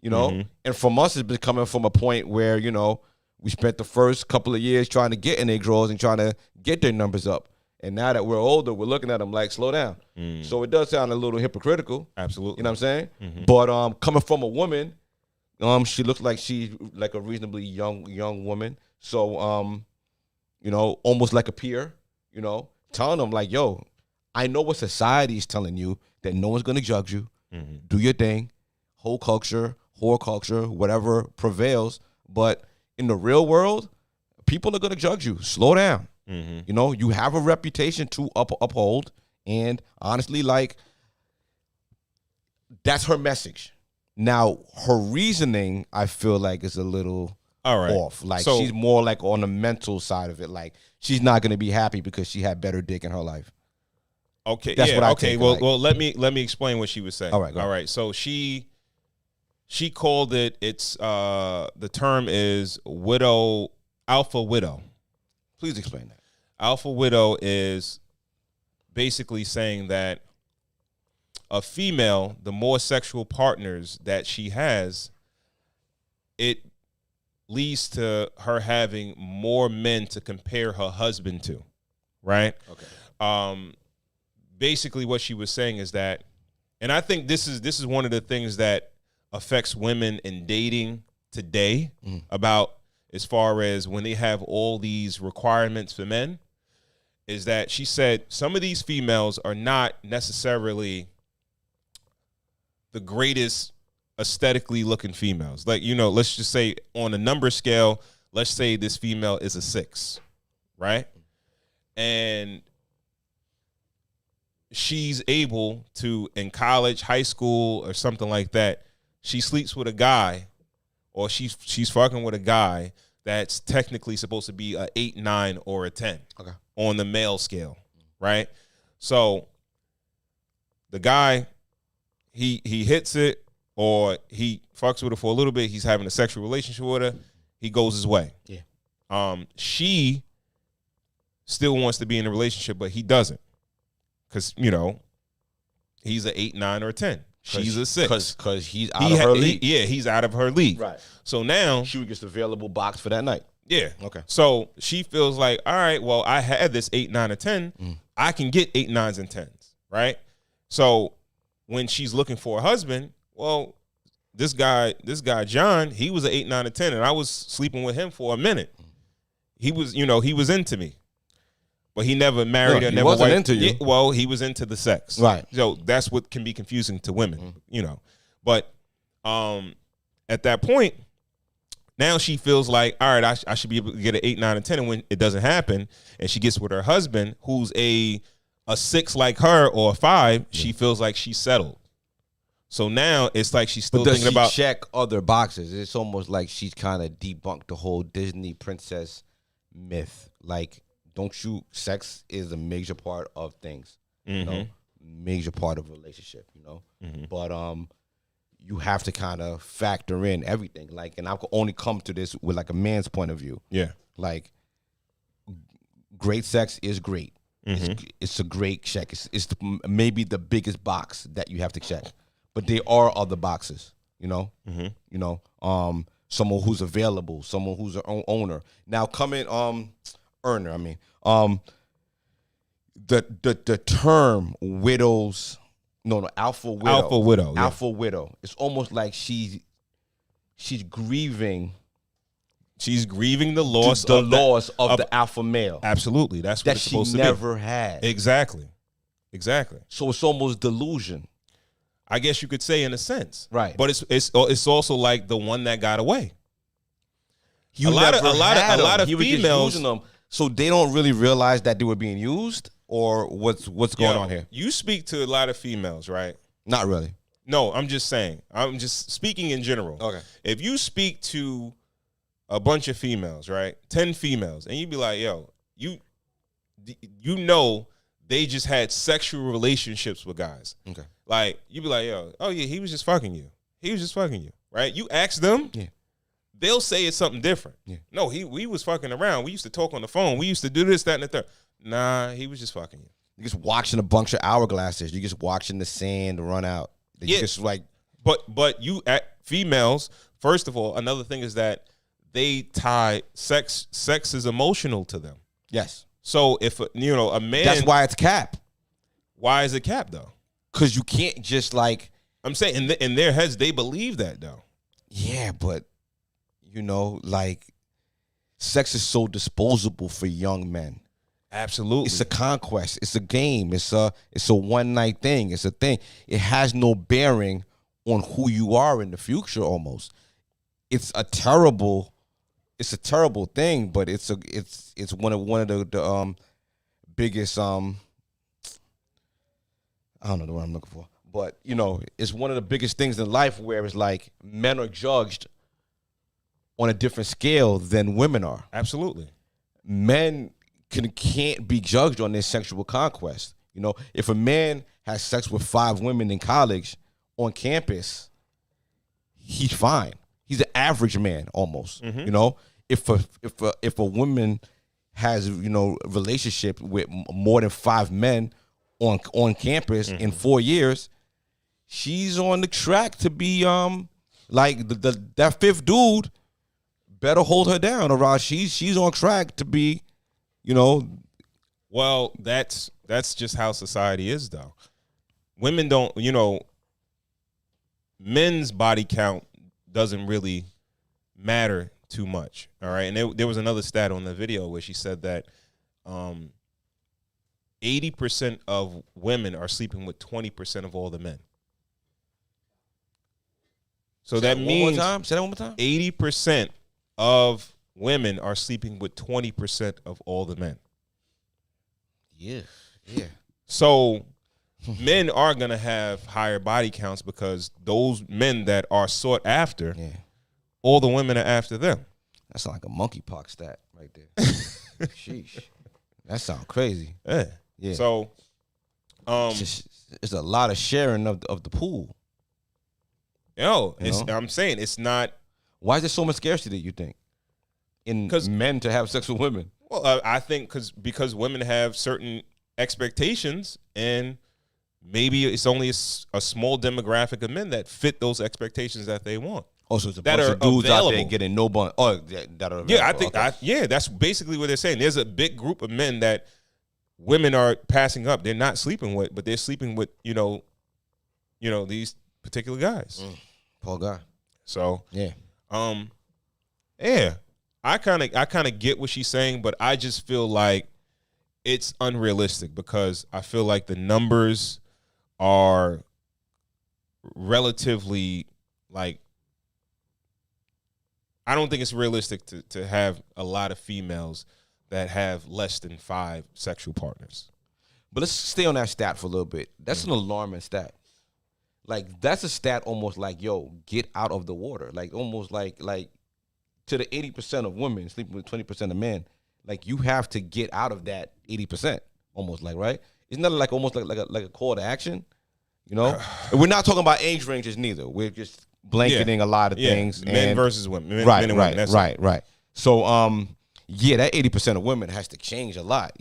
You know, and from us, it's been coming from a point where, you know, We spent the first couple of years trying to get in their drawers and trying to get their numbers up. And now that we're older, we're looking at them like, slow down. So it does sound a little hypocritical. Absolutely. You know what I'm saying? But coming from a woman, she looks like she's like a reasonably young woman. So, you know, almost like a peer, you know, telling them like, yo, I know what society is telling you, that no one's going to judge you. Do your thing. Whole culture, whore culture, whatever prevails. But in the real world, people are going to judge you. Slow down. You know, you have a reputation to uphold. And honestly, like, that's her message. Now, her reasoning, I feel like, is a little off. Like, so, she's more like on the mental side of it. Like, she's not going to be happy because she had better dick in her life. Okay. That's what I take. Well, let me explain what she was saying. All right. So she called it. It's the term is alpha widow. Please explain that. Alpha widow is basically saying that a female, the more sexual partners that she has, it leads to her having more men to compare her husband to, right? Okay. Basically what she was saying is that, and I think this is one of the things that affects women in dating today, about as far as when they have all these requirements for men, is that she said some of these females are not necessarily the greatest aesthetically looking females. Like, you know, let's just say on a number scale, let's say this female is a 6, right? And she's able to, in college, high school, or something like that, she sleeps with a guy, or she's fucking with a guy that's technically supposed to be a 8, 9, or a 10 on the male scale, right? So the guy, he hits it, or he fucks with her for a little bit, he's having a sexual relationship with her, he goes his way. Yeah. She still wants to be in a relationship, but he doesn't. Because, you know, he's an 8, 9, or a 10. She's a 6. Because he's out of her league. He's out of her league. Right. So now she gets the available box for that night. Yeah. Okay. So she feels like, all right, well, I had this 8, 9, or 10. I can get 8, 9s, and 10s, right? So when she's looking for a husband, well, this guy John, he was an 8, 9, or 10, and I was sleeping with him for a minute. He was, you know, he was into me. But he never married her. He wasn't into you. Yeah, well, he was into the sex. Right. So that's what can be confusing to women, you know. But at that point, now she feels like, all right, I should be able to get an 8, 9, and 10. And when it doesn't happen, and she gets with her husband, who's a 6 like her, or a 5, she feels like she's settled. So now it's like she's still thinking about. Does she check other boxes? It's almost like she's kind of debunked the whole Disney princess myth. Like, sex is a major part of things, you know, major part of a relationship, you know. But you have to kind of factor in everything. Like, and I could only come to this with like a man's point of view. Yeah. Like, great sex is great. It's a great check. It's maybe the biggest box that you have to check. But there are other boxes, you know. You know, someone who's available, someone who's an owner. Now coming earner, I mean, the term widows, alpha widow. Alpha widow. It's almost like she's grieving. She's grieving the loss of the alpha male. Absolutely, that's what it's supposed to be. That she never had. Exactly. So it's almost delusion. I guess you could say, in a sense, right? But it's also like the one that got away. A lot of females, using them, so they don't really realize that they were being used, or what's going on here. You speak to a lot of females, right? Not really. No, I'm just saying. I'm just speaking in general. Okay. If you speak to a bunch of females, right, 10 females, and you be like, yo, you know they just had sexual relationships with guys. Okay. Like, you be like, yo, oh yeah, he was just fucking you. He was just fucking you, right? You ask them, they'll say it's something different. Yeah. No, we was fucking around. We used to talk on the phone. We used to do this, that, and the third. Nah, he was just fucking you. You're just watching a bunch of hourglasses. You're just watching the sand run out. You just like, but you at females. First of all, another thing is that they tie sex is emotional to them. Yes. So if a man, That's why it's cap. Why is it cap though? Because you can't just like. I'm saying in their heads they believe that though. Yeah, but like sex is so disposable for young men. Absolutely. It's a conquest. It's a game. It's a one night thing. It's a thing. It has no bearing on who you are in the future. Almost, it's a terrible thing. But it's one of the biggest I don't know what I'm looking for. But it's one of the biggest things in life where it's like men are judged on a different scale than women are. Absolutely. Men can't be judged on their sexual conquest. If a man has sex with 5 women in college on campus, he's fine. He's an average man almost. Mm-hmm. If a woman has a relationship with more than 5 men on campus in 4 years, she's on the track to be like that 5th dude better hold her down, or she's on track to be. Well, that's just how society is, though. Women don't, men's body count doesn't really matter too much. All right, and there was another stat on the video where she said that 80% of women are sleeping with 20% of all the men. So that means say that one more time. 80% of women are sleeping with 20% of all the men. Yeah. So men are going to have higher body counts because those men that are sought after, all the women are after them. That sounds like a monkeypox stat right there. Sheesh. That sounds crazy. Yeah. So it's a lot of sharing of the pool. I'm saying it's not. Why is there so much scarcity, you think, in men to have sex with women? Well, I think because women have certain expectations, and maybe it's only a small demographic of men that fit those expectations that they want. Oh, so it's a bunch of dudes out there getting no bun. Oh, that are available. Yeah, I think that's basically what they're saying. There's a big group of men that women are passing up. They're not sleeping with, but they're sleeping with these particular guys. Poor guy. So yeah. I kind of get what she's saying, but I just feel like it's unrealistic because I feel like the numbers are relatively like, I don't think it's realistic to have a lot of females that have less than 5 sexual partners. But let's stay on that stat for a little bit. That's an alarming stat. Like, that's a stat almost like, yo, get out of the water. Like, almost like to the 80% of women sleeping with 20% of men, like, you have to get out of that 80%, almost like, right? Isn't that like almost like a call to action? And we're not talking about age ranges neither. We're just blanketing a lot of things. Men versus women. Men and Right. women. Right. So, that 80% of women has to change a lot,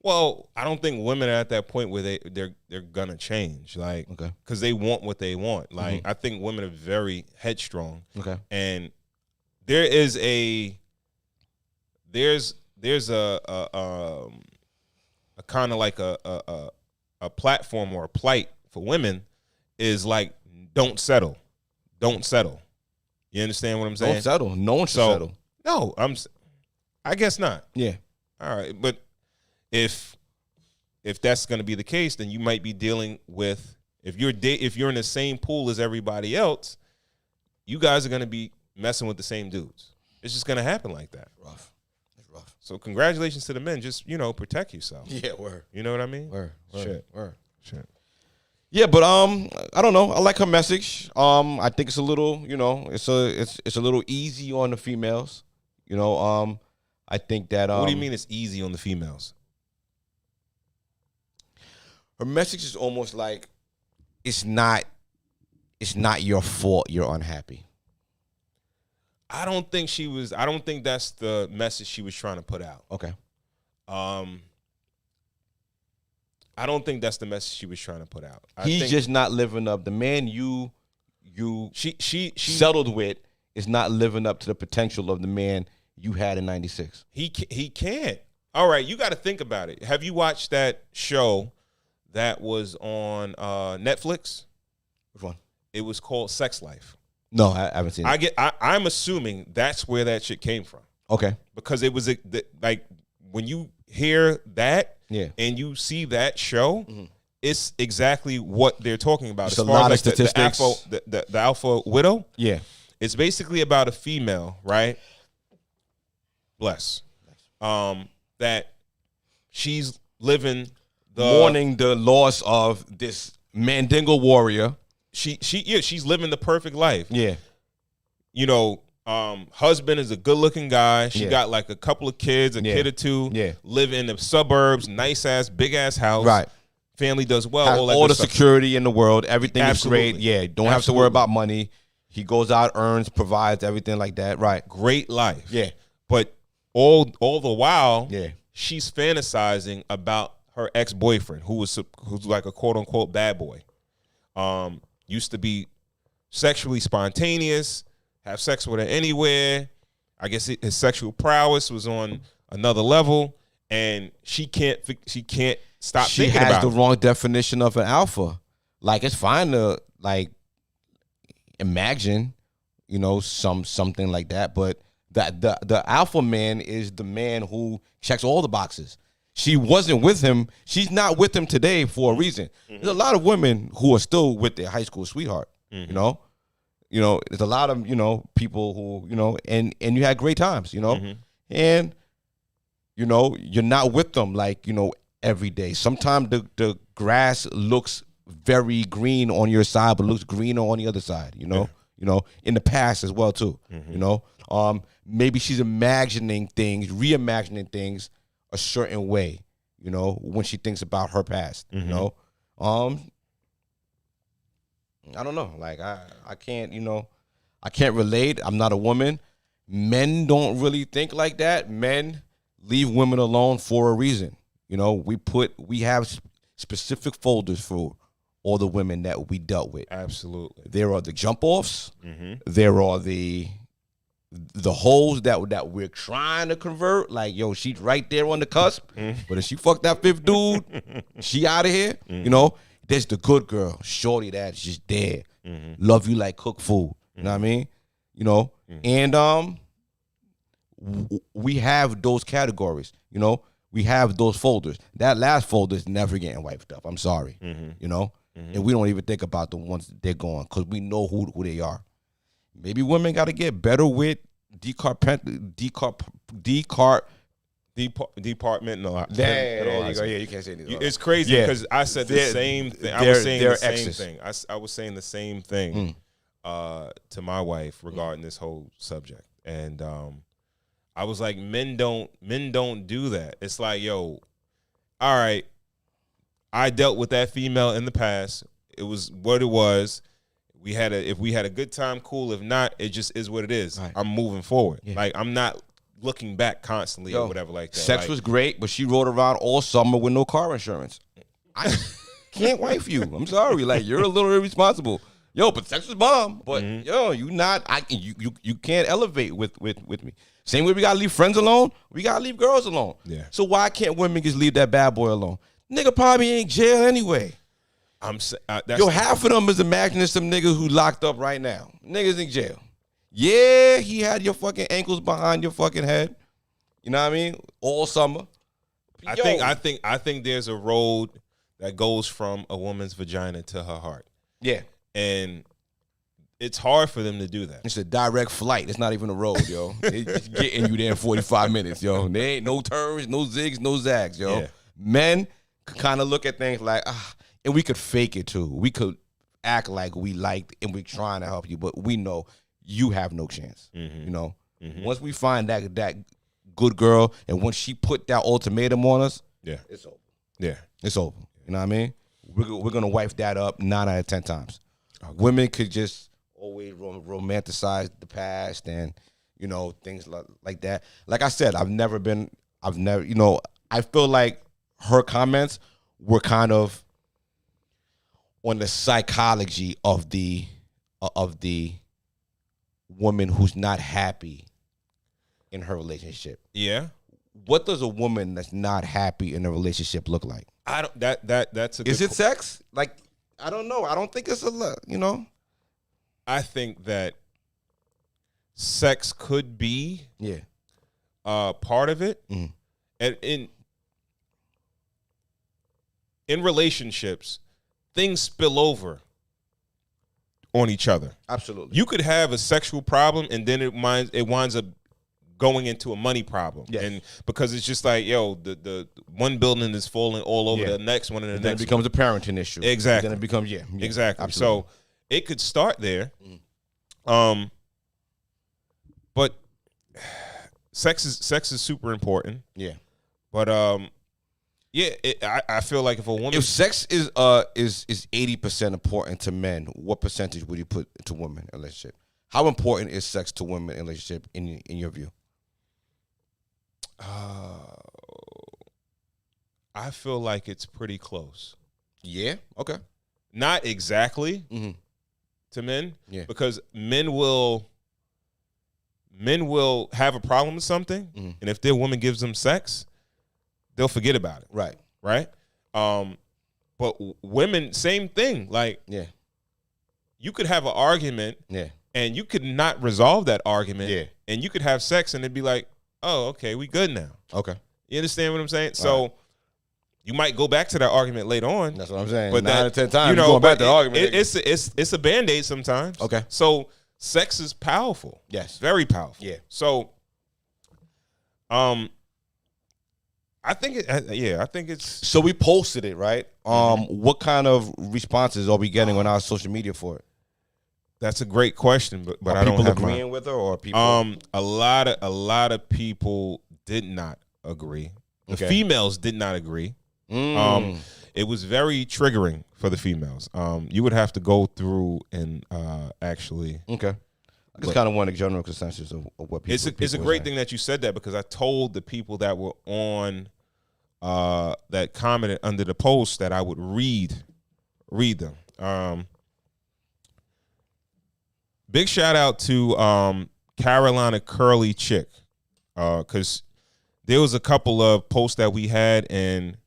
Well, I don't think women are at that point where they're gonna change, like, because they want what they want. Like, I think women are very headstrong. Okay, and there's a kind of like a platform or a plight for women is like, don't settle. You understand what I'm saying? Don't settle. No one should settle. No, I guess not. Yeah. All right, but if that's going to be the case, then you might be dealing with, if you're in the same pool as everybody else, you guys are going to be messing with the same dudes. It's just going to happen like that. It's rough. So congratulations to the men. Just, protect yourself. Yeah, word. You know what I mean? Word. Shit. Yeah, but I don't know. I like her message. I think it's a little, it's a little easy on the females. I think that what do you mean it's easy on the females? Her message is almost like it's not your fault you're unhappy. I don't think that's the message she was trying to put out. Okay. I don't think that's the message she was trying to put out. He's just not living up. The man she settled with is not living up to the potential of the man you had in 96. He can't. All right, you got to think about it. Have you watched that show that was on Netflix? Which one? It was called Sex Life. No, I haven't seen it. I'm assuming that's where that shit came from. Okay. Because it was like when you hear that and you see that show, it's exactly what they're talking about. It's as a far lot as of statistics. The alpha widow. Yeah. It's basically about a female, right? Bless. That she's living mourning the loss of this Mandingo warrior. She's living the perfect life. Yeah. You know, husband is a good looking guy. She got like a couple of kids, a kid or two. Yeah. Live in the suburbs, nice ass, big ass house. Right. Family does well. Has all the stuff. security in the world. Everything Absolutely. is great. Yeah. Don't have to worry about money. He goes out, earns, provides, everything like that. Right. Great life. Yeah. But all the while, she's fantasizing about her ex-boyfriend who's like a quote unquote bad boy. Used to be sexually spontaneous, have sex with her anywhere. I guess his sexual prowess was on another level, and she can't stop she thinking has about the it. wrong definition of an alpha. Like, it's fine to like imagine, you know, something like that, but the alpha man is the man who checks all the boxes. She wasn't with him. She's not with him today for a reason. There's a lot of women who are still with their high school sweetheart. You know, there's a lot of people who and you had great times. And you're not with them like every day. Sometimes the grass looks very green on your side, but looks greener on the other side. In the past as well too. Maybe she's reimagining things a certain way, when she thinks about her past. I don't know. Like I can't relate. I'm not a woman. Men don't really think like that. Men leave women alone for a reason. We have specific folders for all the women that we dealt with. Absolutely. There are the jump offs. There are the hoes that we're trying to convert. Like, yo, she's right there on the cusp. But if she fucked that fifth dude, she out of here. There's the good girl, shorty that's just there. Love you like cooked food. You know what I mean? And we have those categories. We have those folders. That last folder is never getting wiped up. I'm sorry. And we don't even think about the ones that they're going because we know who they are. Maybe women got to get better with department. No, there you go. Yeah, you can't say anything. It's crazy because I said the same thing. I was saying the same thing. I was saying the same thing to my wife regarding this whole subject, and I was like, men don't do that. It's like, yo, all right, I dealt with that female in the past. It was what it was. If we had a good time, cool. If not, it just is what it is. Right. I'm moving forward. Yeah. Like, I'm not looking back constantly or whatever like that. Sex was great, but she rode around all summer with no car insurance. I can't wife you. I'm sorry. Like, you're a little irresponsible. Yo, but sex was bomb. But yo, you can't elevate with me. Same way we gotta leave friends alone, we gotta leave girls alone. Yeah. So why can't women just leave that bad boy alone? Nigga probably ain't jail anyway. Half of them is imagining some niggas who locked up right now. Niggas in jail. Yeah, he had your fucking ankles behind your fucking head. You know what I mean? All summer. I think there's a road that goes from a woman's vagina to her heart. Yeah. And it's hard for them to do that. It's a direct flight. It's not even a road, yo. It's getting you there in 45 minutes, yo. There ain't no turns, no zigs, no zags, yo. Yeah. Men could kind of look at things like, and we could fake it too. We could act like we liked and we're trying to help you, but we know you have no chance. Once we find that good girl, and once she put that ultimatum on us, it's over. Yeah, it's over. You know what I mean? We're gonna wipe that up 9 out of 10 times. Okay. Women could just always romanticize the past and things like that. Like I said, I feel like her comments were kind of on the psychology of the woman who's not happy in her relationship. Yeah. What does a woman that's not happy in a relationship look like? I don't. That's a. Good Is it sex? Like, I don't know. I don't think it's a lot. You know. I think that sex could be part of it, and in relationships, things spill over on each other. Absolutely. You could have a sexual problem, and then it winds up going into a money problem. Yes. And because it's just like, yo, the one building is falling all over the next one, and the then next it becomes a parenting issue. Exactly. Then it becomes exactly. Absolutely. So it could start there. But sex is super important. Yeah. But I feel like if a woman, if sex is 80% important to men, what percentage would you put to women in a relationship? How important is sex to women in a relationship in your view? I feel like it's pretty close. Yeah. Okay. Not exactly to men. Yeah. Because men will have a problem with something, and if their woman gives them sex, they'll forget about it. Right. Right. But women, same thing. Like, you could have an argument, and you could not resolve that argument, and you could have sex, and it'd be like, oh, okay, we good now. Okay. You understand what I'm saying? So you might go back to that argument later on. That's what I'm saying. But 9 out of 10 times, you know, going back to the but argument. It's a Band-Aid sometimes. Okay. So sex is powerful. Yes. Very powerful. Yeah. So, I think it's. So we posted it, right? What kind of responses are we getting on our social media for it? That's a great question, but are I don't people have agreeing with her, or people? A lot of people did not agree. The females did not agree. It was very triggering for the females. You would have to go through and actually. Okay. I just kind of want a general consensus of what people. It's a great thing that you said that, because I told the people that were on that commented under the post that I would read them. Big shout out to Carolina Curly Chick, because there was a couple of posts that we had, and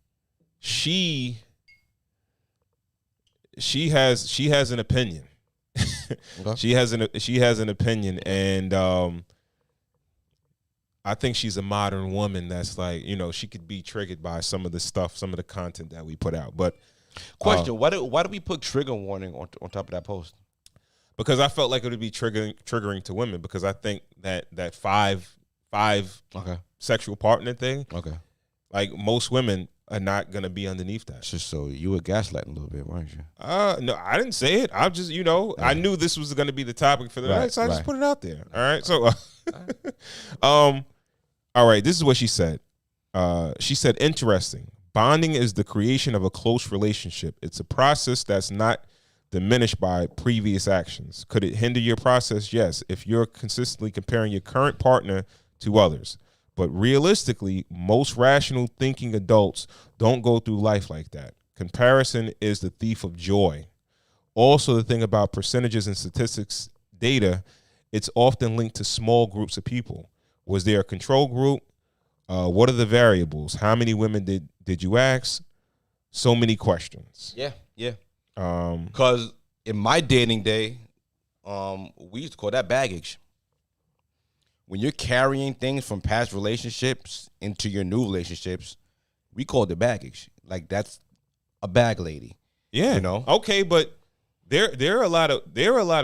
she has an opinion. Okay. She has an opinion, and I think she's a modern woman that's like, you know, she could be triggered by some of the stuff, some of the content that we put out. But question: why do we put trigger warning on top of that post? Because I felt like it would be triggering to women, because I think that five sexual partner thing, like, most women are not gonna be underneath that. Just so you were gaslighting a little bit, weren't you? No, I didn't say it. I just, I knew this was gonna be the topic for the night, so I just put it out there. All right, so all right, this is what she said. She said, interesting. Bonding is the creation of a close relationship. It's a process that's not diminished by previous actions. Could it hinder your process? Yes, if you're consistently comparing your current partner to others. But realistically, most rational thinking adults don't go through life like that. Comparison is the thief of joy. Also, the thing about percentages and statistics data, it's often linked to small groups of people. Was there a control group? What are the variables? How many women did you ask? So many questions. Yeah. Because in my dating day, we used to call that baggage. When you're carrying things from past relationships into your new relationships, we called it baggage. Like, that's a bag lady. Yeah. You know? Okay, but there are a lot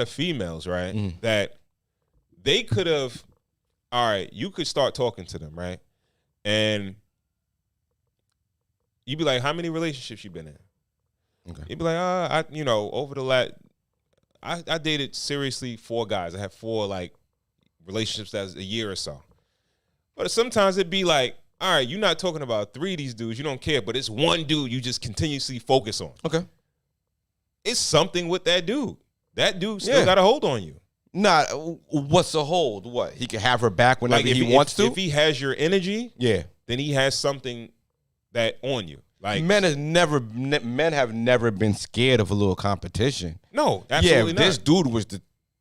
of females, right? That they could have. All right, you could start talking to them, right? And you'd be like, how many relationships you been in? Okay. You'd be like, over the last, I dated seriously 4 guys. I had 4 like relationships that's a year or so. But sometimes it'd be like, all right, you're not talking about 3 of these dudes, you don't care, but it's one dude you just continuously focus on. Okay. It's something with that dude. That dude still got a hold on you. Nah, what's the hold? What? He can have her back whenever Like, he wants to? If he has your energy, then he has something that on you. Like, men have never been scared of a little competition. No, absolutely if not. this dude was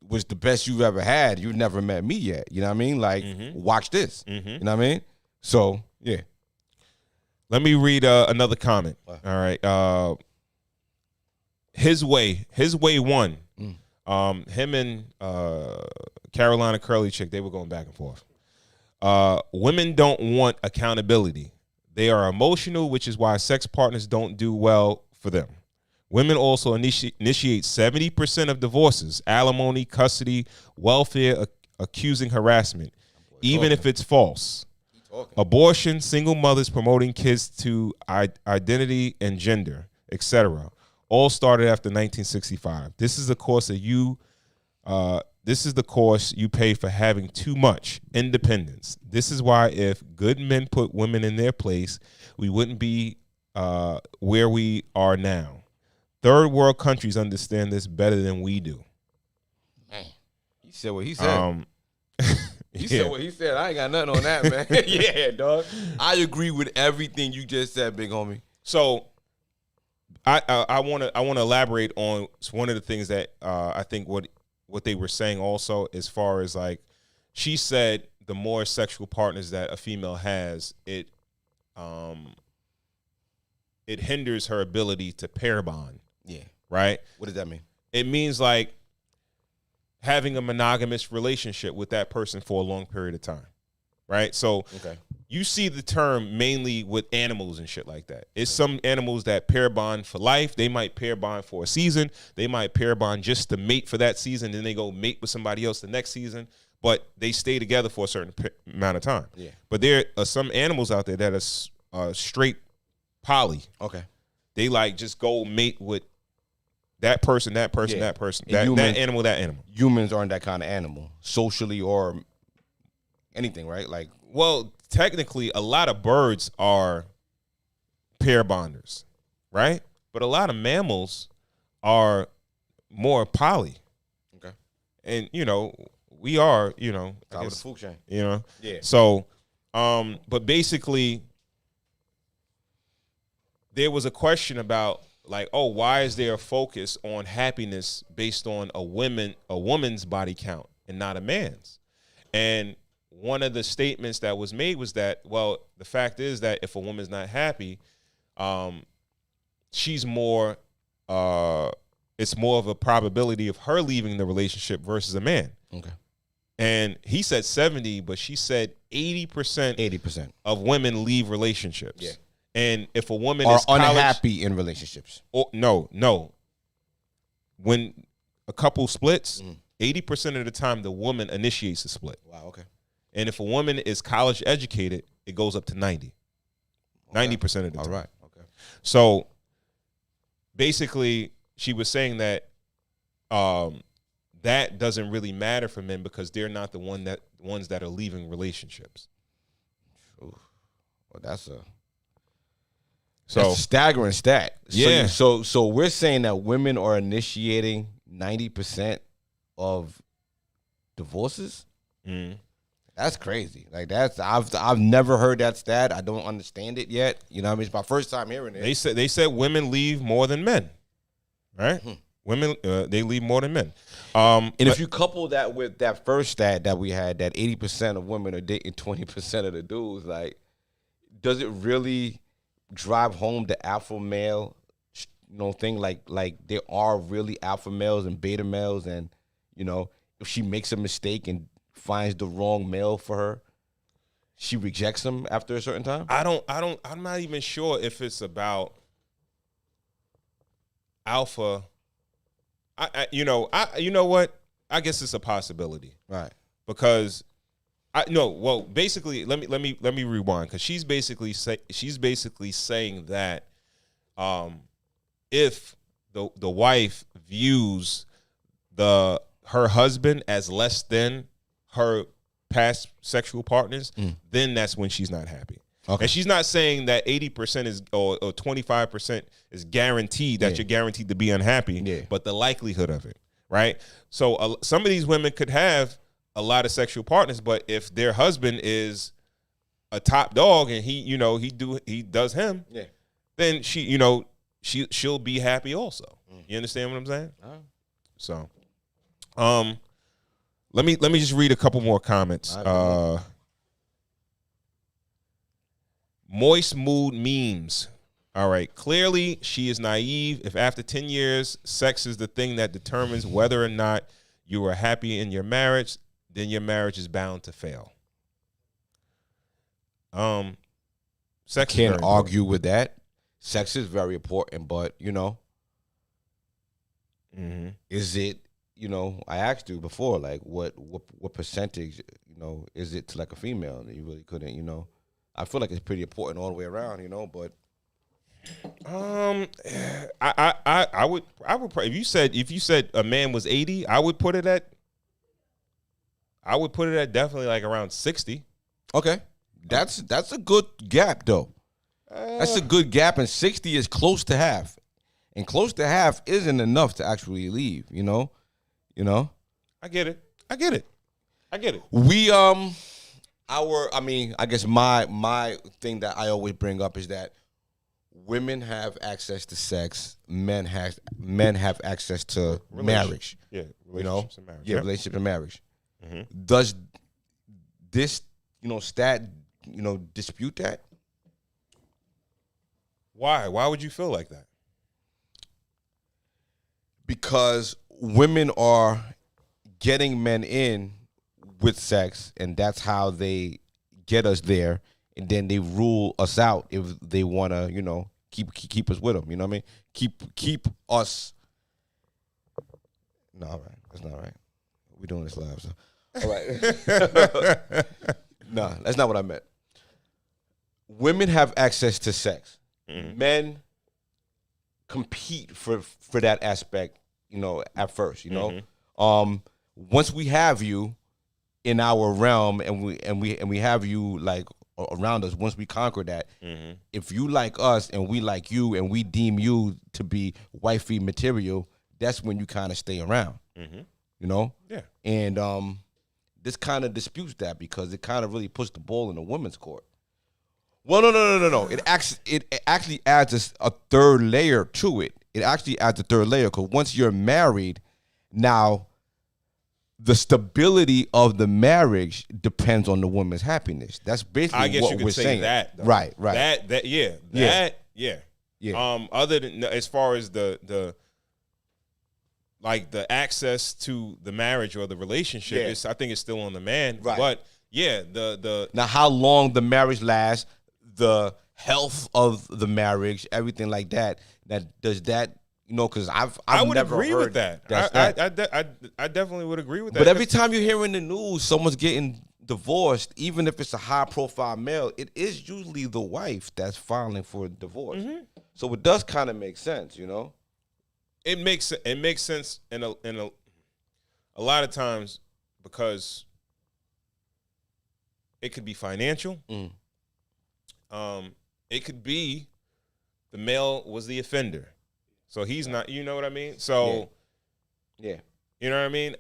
was the best you've ever had. You've never met me yet. You know what I mean? Like, watch this. You know what I mean? So, yeah. Let me read another comment. All right. His way won. Him and Carolina Curly Chick, they were going back and forth. Women don't want accountability. They are emotional, which is why sex partners don't do well for them. Women also initiate 70% of divorces, alimony, custody, welfare, accusing harassment, even if it's false. Abortion, single mothers promoting kids to identity and gender, etc. All started after 1965. This is the course that this is the course you pay for having too much independence. This is why if good men put women in their place, we wouldn't be where we are now. Third world countries understand this better than we do. Man, he said what he said. He said what he said. I ain't got nothing on that, man. Yeah, dog. I agree with everything you just said, big homie. So I want to elaborate on one of the things that I think what they were saying also, as far as like, she said the more sexual partners that a female has, it hinders her ability to pair bond. Yeah. Right? What does that mean? It means like having a monogamous relationship with that person for a long period of time. Right? So you see the term mainly with animals and shit like that. It's some animals that pair bond for life. They might pair bond for a season. They might pair bond just to mate for that season. Then they go mate with somebody else the next season. But they stay together for a certain amount of time. Yeah. But there are some animals out there that are straight poly. Okay. They like just go mate with that person, that person, that person, that animal, that animal. Humans aren't that kind of animal, socially or anything, right? Like, well, technically, a lot of birds are pair bonders, right? But a lot of mammals are more poly. Okay. And, we are, top of the food chain. Yeah. So, but basically, there was a question about like, oh, why is there a focus on happiness based on a woman's body count and not a man's? And one of the statements that was made was that, well, the fact is that if a woman's not happy, she's more, it's more of a probability of her leaving the relationship versus a man. Okay. And he said 70, but she said 80% of women leave relationships. Yeah. And if a woman is unhappy in relationships. No. When a couple splits, 80% of the time the woman initiates the split. Wow, okay. And if a woman is college educated, it goes up to 90. Okay. 90% of the time. All right, okay. So basically, she was saying that that doesn't really matter for men because they're not the ones that are leaving relationships. Ooh. Well, that's a staggering stat. Yeah. So we're saying that women are initiating 90% of divorces. That's crazy. Like I've never heard that stat. I don't understand it yet. You know what I mean? It's my first time hearing it. They said women leave more than men. Right? Women they leave more than men. And if you couple that with that first stat that we had, that 80% of women are dating 20% of the dudes, like, does it really drive home the alpha male, thing? Like there are really alpha males and beta males, and if she makes a mistake and finds the wrong male for her, she rejects him after a certain time? I'm not even sure if it's about alpha. You know what? I guess it's a possibility. Right. Because basically let me rewind, cuz she's basically saying that if the wife views her husband as less than her past sexual partners, then that's when she's not happy. Okay. And she's not saying that 80% is or 25% is guaranteed that you're guaranteed to be unhappy, but the likelihood of it, right? So some of these women could have a lot of sexual partners, but if their husband is a top dog and he does him, then she'll be happy also. You understand what I'm saying? So, Let me just read a couple more comments. Moist mood memes. All right. Clearly, she is naive. If after 10 years, sex is the thing that determines whether or not you are happy in your marriage, then your marriage is bound to fail. Sex Can't argue with that. Sex is very important, but is it? I asked you before, like, what percentage, is it to like a female? You really couldn't, I feel like it's pretty important all the way around, but. I would if you said a man was 80, I would put it at definitely like around 60. Okay. That's a good gap though. That's a good gap, and 60 is close to half. And close to half isn't enough to actually leave, I get it. We I guess my thing that I always bring up is that women have access to sex, men have access to marriage. Yeah, relationships and marriage. Yeah, relationship and marriage. Mm-hmm. Does this, stat, dispute that? Why? Why would you feel like that? Because women are getting men in with sex, and that's how they get us there, and then they rule us out if they want to, keep us with them. You know what I mean? Keep us. No, all right, that's not right. We're doing this live, so all right. No, that's not what I meant. Women have access to sex. Mm-hmm. Men compete for that aspect, at first, Mm-hmm. Once we have you in our realm and we have you like around us, once we conquer that, mm-hmm. If you like us and we like you and we deem you to be wifey material, that's when you kind of stay around. Mm-hmm. Yeah. And this kind of disputes that because it kind of really puts the ball in the women's court. Well, no. It actually adds a third layer to it. It actually adds a third layer because once you're married, now the stability of the marriage depends on the woman's happiness. That's basically I guess what you could we're say saying. That, though. Right. Yeah. Other than as far as the access to the marriage or the relationship, I think it's still on the man. Right. But yeah, the now how long the marriage lasts, the health of the marriage, everything like that. Because I would never agree with that. I definitely would agree with that. But every time you hear in the news someone's getting divorced, even if it's a high profile male, it is usually the wife that's filing for divorce. Mm-hmm. So it does kind of make sense, It makes sense in a lot of times because it could be financial. Mm. It could be the male was the offender. So he's not, you know what I mean? So, yeah. You know what I mean?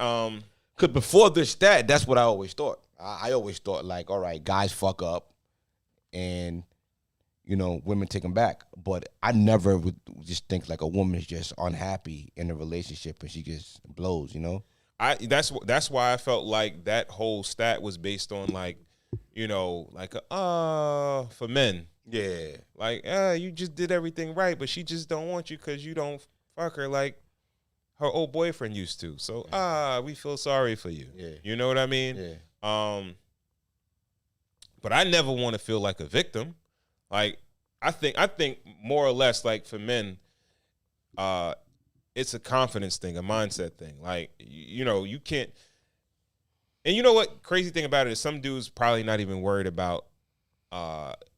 Because before this, that's what I always thought. I always thought, like, all right, guys fuck up and, women take them back. But I never would just think, like, a woman is just unhappy in a relationship and she just blows, That's why I felt like that whole stat was based on, like, for men. Yeah. Like, you just did everything right, but she just don't want you because you don't fuck her like her old boyfriend used to. So, we feel sorry for you. Yeah. You know what I mean? Yeah. But I never want to feel like a victim. Like, I think more or less, like, for men, it's a confidence thing, a mindset thing. Like, you can't. And you know what? Crazy thing about it is some dudes probably not even worried about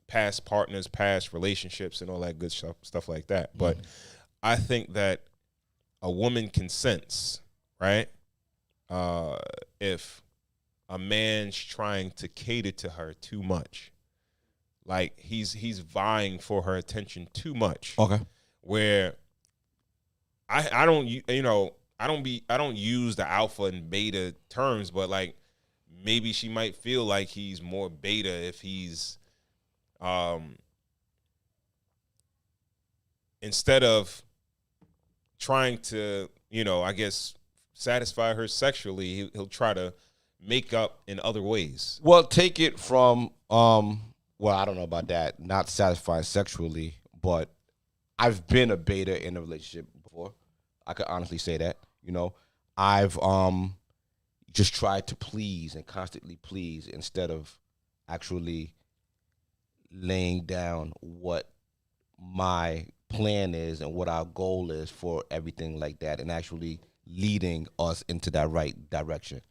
past partners, past relationships, and all that good stuff like that. But I think that a woman can sense, right? If a man's trying to cater to her too much, like he's vying for her attention too much. Okay. Where I don't use the alpha and beta terms, but like maybe she might feel like he's more beta if he's instead of trying to, I guess satisfy her sexually, he'll try to make up in other ways. Well, take it from well, I don't know about that. Not satisfied sexually, but I've been a beta in a relationship before. I could honestly say that. You know, I've just tried to please and constantly please instead of actually laying down what my plan is and what our goal is for everything like that, and actually leading us into that right direction.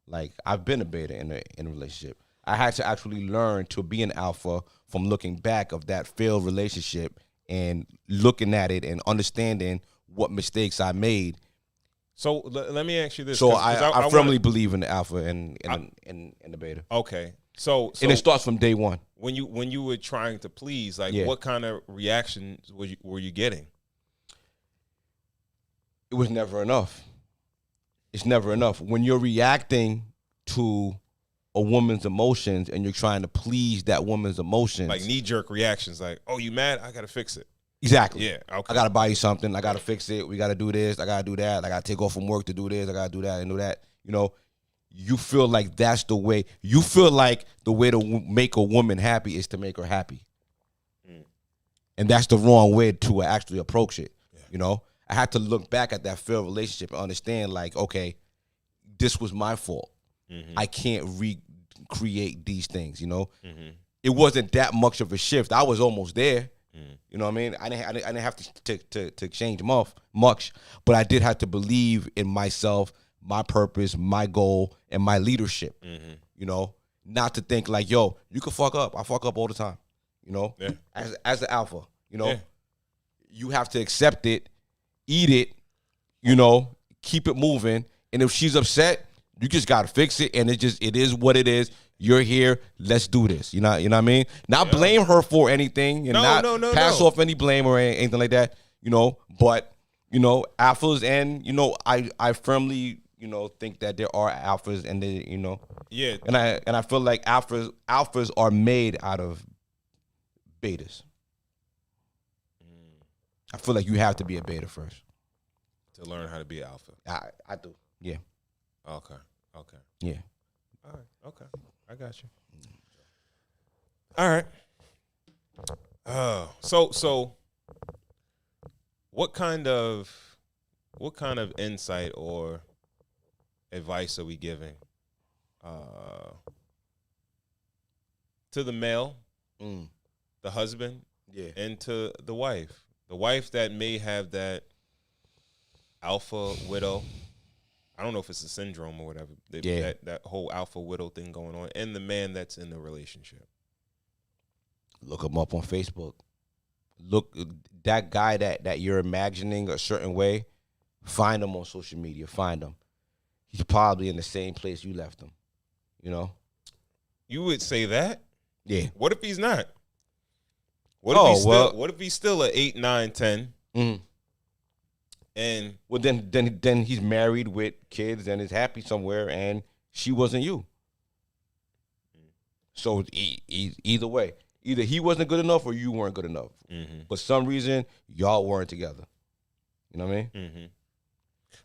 Like, I've been a beta in a relationship. I had to actually learn to be an alpha from looking back of that failed relationship and looking at it and understanding what mistakes I made. So let me ask you this. So 'cause I firmly believe in the alpha and the beta. Okay. So and it starts from day one. When you were trying to please, like, Yeah. what kind of reactions were you getting? It was never enough. It's never enough. When you're reacting to a woman's emotions and you're trying to please that woman's emotions. Like knee-jerk reactions, like, oh, you mad? I got to fix it. Exactly. Yeah, okay. I got to buy you something. I got to fix it. We got to do this. I got to do that. I got to take off from work to do this. I got to do that and do that. You know, you feel like that's the way. You feel like the way to make a woman happy is to make her happy. And that's the wrong way to actually approach it. Yeah. You know, I had to look back at that failed relationship and understand, like, okay, this was my fault. Mm-hmm. I can't recreate these things, you know. Mm-hmm. It wasn't that much of a shift. I was almost there. You know what I mean? I didn't have to change much, but I did have to believe in myself, my purpose, my goal, and my leadership. Mm-hmm. You know, not to think like, yo, you can fuck up. I fuck up all the time. You know, yeah. As the alpha, you know, you have to accept it, eat it, you know, keep it moving. And if she's upset, you just gotta fix it. And it is what it is. You're here. Let's do this. You know what I mean? Not blame her for anything and not pass off any blame or anything like that. You know, but you know, alphas, and you know, I firmly, you know, think that there are alphas, and they, you know, and I feel like alphas are made out of betas. I feel like you have to be a beta first to learn how to be an alpha. I do. Yeah. Okay. Yeah. All right. Okay. I got you. All right. So what kind of insight or advice are we giving to the male, the husband, and to the wife? The wife that may have that alpha widow. I don't know if it's a syndrome or whatever. That whole alpha widow thing going on. And the man that's in the relationship. Look him up on Facebook. Look, that guy that you're imagining a certain way, find him on social media. Find him. He's probably in the same place you left him. You know? You would say that? Yeah. What if he's not? What if he's still an 8, 9, 10? Mm-hmm. And well, then he's married with kids and is happy somewhere, and she wasn't you. So either way, either he wasn't good enough or you weren't good enough. Mm-hmm. For some reason, y'all weren't together. You know what I mean? Mm-hmm.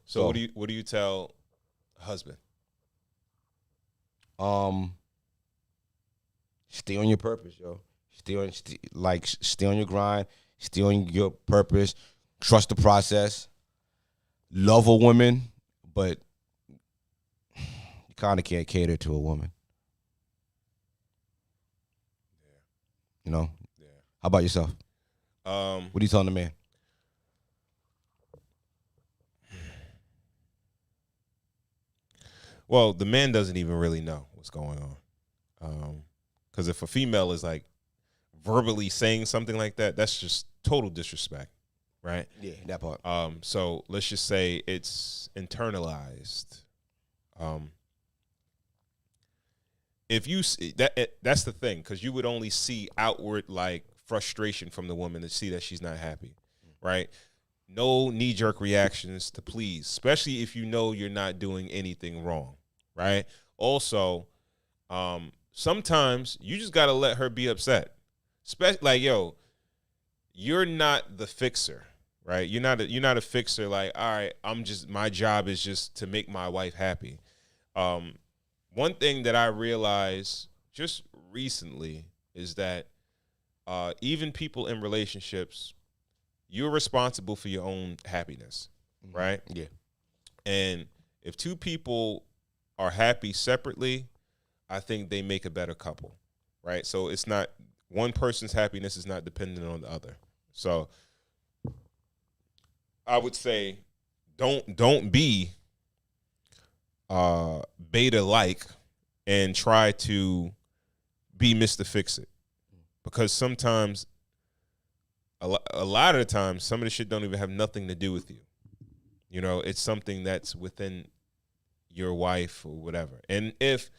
So what do you tell husband? Stay on your purpose, yo. Stay on your grind. Stay on your purpose. Trust the process. Love a woman, but you kind of can't cater to a woman. Yeah. You know? Yeah. How about yourself? What are you telling the man? Well, the man doesn't even really know what's going on. Because if a female is like verbally saying something like that, that's just total disrespect. Right? Yeah, that part. So let's just say it's internalized. If you see that's the thing, because you would only see outward like frustration from the woman to see that she's not happy, right? No knee-jerk reactions to please, especially if you know you're not doing anything wrong, right? Also, sometimes you just gotta let her be upset. Like, yo, you're not the fixer. right? You're not a fixer. Like, all right, my job is just to make my wife happy. One thing that I realized just recently is that even people in relationships, you're responsible for your own happiness, right? Yeah. And if two people are happy separately, I think they make a better couple, right? So it's not one person's happiness is not dependent on the other. So I would say don't be beta like and try to be Mr. Fix It, because sometimes a lot of the times some of the shit don't even have nothing to do with you. You know, it's something that's within your wife or whatever. And if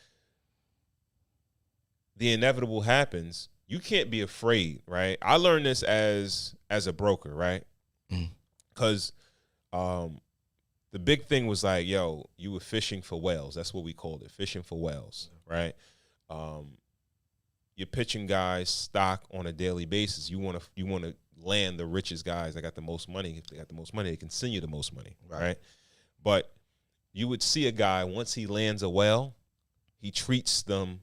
the inevitable happens, you can't be afraid, right? I learned this as a broker, right? Because the big thing was like, yo, you were fishing for whales. That's what we called it, fishing for whales, right? You're pitching guys stock on a daily basis. You want to land the richest guys that got the most money. If they got the most money, they can send you the most money, right? But you would see a guy, once he lands a whale, he treats them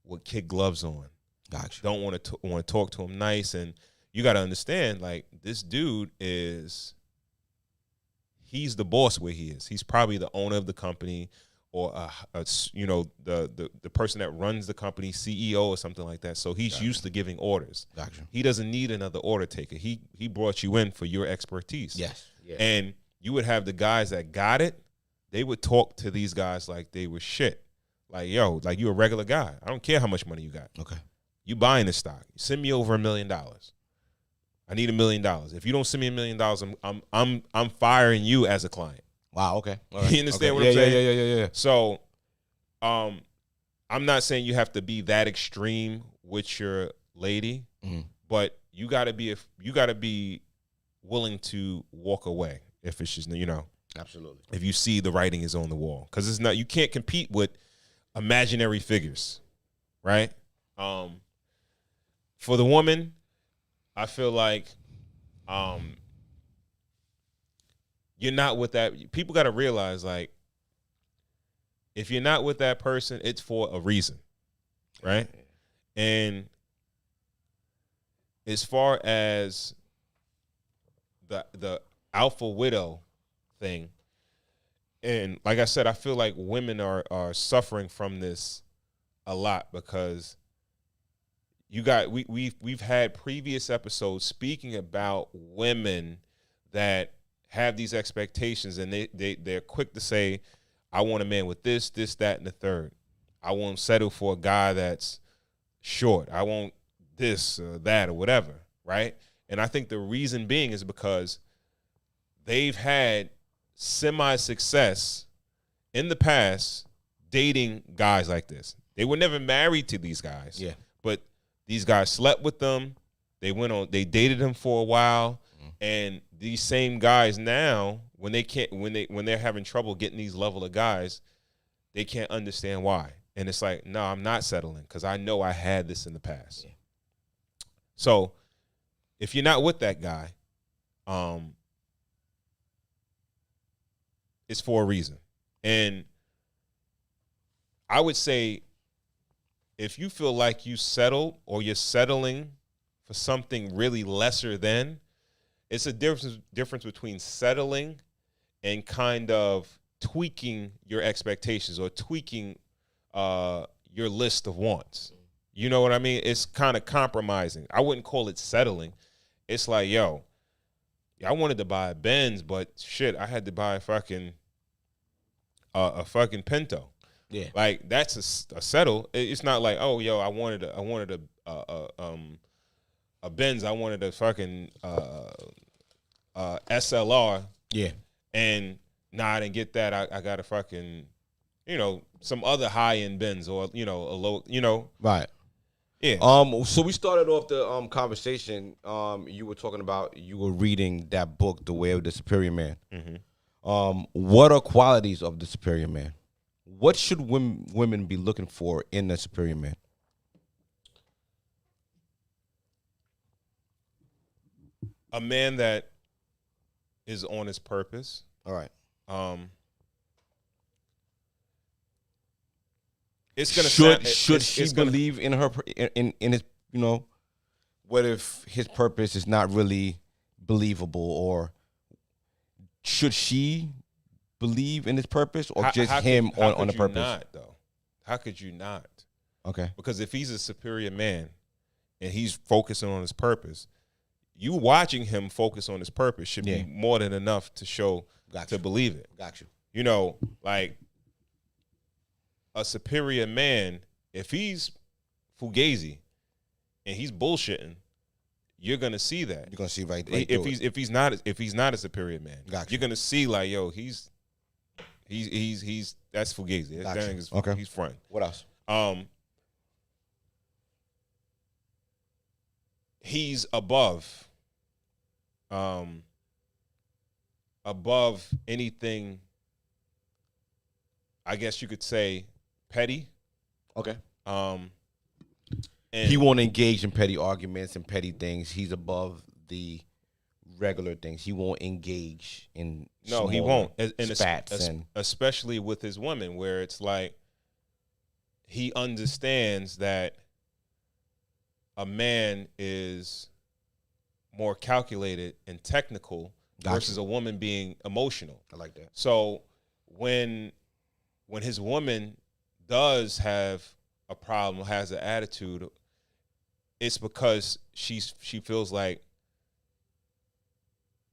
with kid gloves on. Gotcha. Don't want to talk to him nice. And you got to understand, like, this dude he's the boss where he is. He's probably the owner of the company, or the person that runs the company, CEO or something like that. So he's used to giving orders. Gotcha. He doesn't need another order taker. He brought you in for your expertise. Yes. Yeah. And you would have the guys that got it. They would talk to these guys like they were shit. Like, yo, like, you a regular guy. I don't care how much money you got. Okay. You buying this stock. Send me over $1 million. I need $1 million. If you don't send me $1 million, I'm firing you as a client. Wow. Okay. All right. You understand what I'm saying? Yeah. So, I'm not saying you have to be that extreme with your lady, but you gotta be willing to walk away if it's just, Absolutely. if you see the writing is on the wall, because it's not, you can't compete with imaginary figures, right? For the woman, I feel like you're not with that. People got to realize, like, if you're not with that person, it's for a reason, right? And as far as the alpha widow thing, and like I said, I feel like women are suffering from this a lot, because we've had previous episodes speaking about women that have these expectations, and they're quick to say, I want a man with this, that, and the third. I won't settle for a guy that's short. I want this or that or whatever, right? And I think the reason being is because they've had semi-success in the past dating guys like this. They were never married to these guys. Yeah. But these guys slept with them. They dated them for a while. And these same guys now, when they're having trouble getting these level of guys, they can't understand why. And it's like, no, I'm not settling, because I know I had this in the past. Yeah. So if you're not with that guy, it's for a reason. And I would say, if you feel like you settled, or you're settling for something really lesser than, it's a difference between settling and kind of tweaking your expectations, or tweaking your list of wants. You know what I mean? It's kind of compromising. I wouldn't call it settling. It's like, yo, I wanted to buy a Benz, but shit, I had to buy a fucking Pinto. Yeah. Like, that's a settle. It's not like, oh, yo, I wanted a Benz. I wanted a fucking SLR. Yeah. And I didn't get that. I got a fucking, some other high end Benz, or a low, Right. Yeah. So we started off the conversation. You were talking about, you were reading that book, The Way of the Superior Man. Mm-hmm. What are qualities of the superior man? What should women be looking for in a superior man? A man that is on his purpose. All right. It's gonna should she believe in her in his, you know, what if his purpose is not really believable, or should she believe in his purpose, or just him on the purpose? Not though. How could you not? Okay. Because if he's a superior man and he's focusing on his purpose, you watching him focus on his purpose should be more than enough to show to believe it. Got you. You know, like a superior man, if he's fugazi and he's bullshitting, you're gonna see that. You're gonna see right if he's not a superior man, you're gonna see like, yo, he's that's fugazi. That nigga's, okay. He's front. What else? He's above anything, I guess you could say, petty. Okay. And he won't engage in petty arguments and petty things. He's above the regular things. He won't engage in he won't. Spats and especially with his women, where it's like he understands that a man is more calculated and technical versus a woman being emotional. I like that. So when his woman does have a problem, has an attitude, it's because she feels like,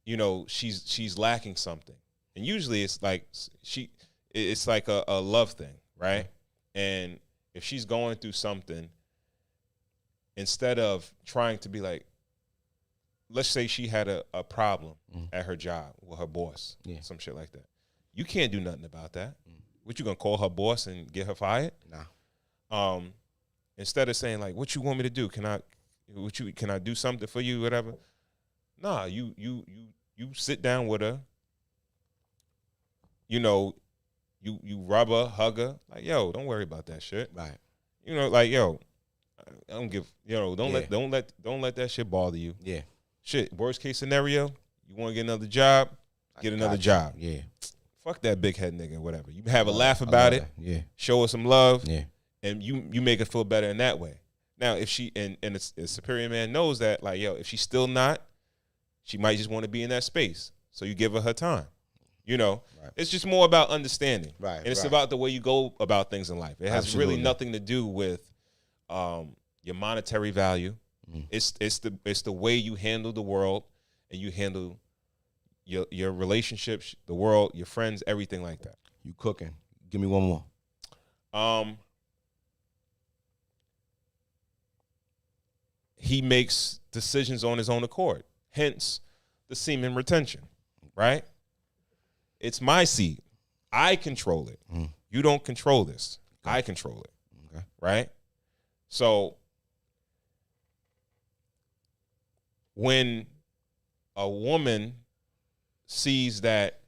you know, she's lacking something. And usually it's like it's like a love thing, right? And if she's going through something, instead of trying to be like, let's say she had a problem at her job with her boss, some shit like that. You can't do nothing about that. What, you gonna call her boss and get her fired? Nah. Instead of saying like, what you want me to do? Can I do something for you, whatever? Nah, you sit down with her. You know, you rub her, hug her, like, yo, don't worry about that shit. Right. You know, like, yo, I don't give, you know, don't let that shit bother you. Yeah. Shit, worst case scenario, you want to get another job, get another job. Yeah. Fuck that big head nigga, whatever. You have a laugh about it. Yeah. Show her some love. Yeah. And you make her feel better in that way. Now, if she and a superior man knows that, like, yo, if she's still not, she might just want to be in that space. So you give her time. You know, It's just more about understanding. Right. And it's about the way you go about things in life. It has really nothing to do with your monetary value. It's the way you handle the world, and you handle your relationships, the world, your friends, everything like that. You cooking. Give me one more. He makes decisions on his own accord. Hence the semen retention, right? It's my seed. I control it. You don't control this. I control it. Okay. Right? So when a woman sees that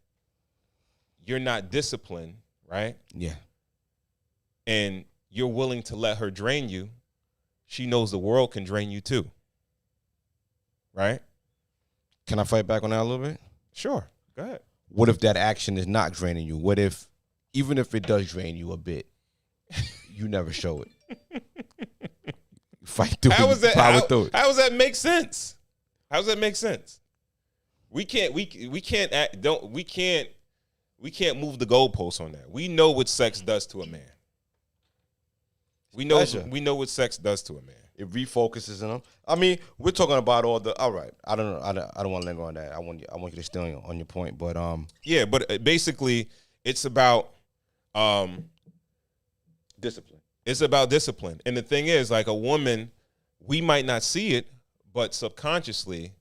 you're not disciplined, right? Yeah. And you're willing to let her drain you, she knows the world can drain you too. Right? Can I fight back on that a little bit? Sure. Go ahead. What if that action is not draining you? What if, even if it does drain you a bit, you never show it? You fight through How it. How does that make sense? How does that make sense? We can't move the goalposts on that. We know what sex does to a man. We know what sex does to a man. It refocuses on them. I mean, we're talking about all the. All right, I don't know. I don't want to linger on that. I want you to stay on your point. But yeah, but basically, it's about discipline. It's about discipline, and the thing is, like, a woman, we might not see it, but subconsciously,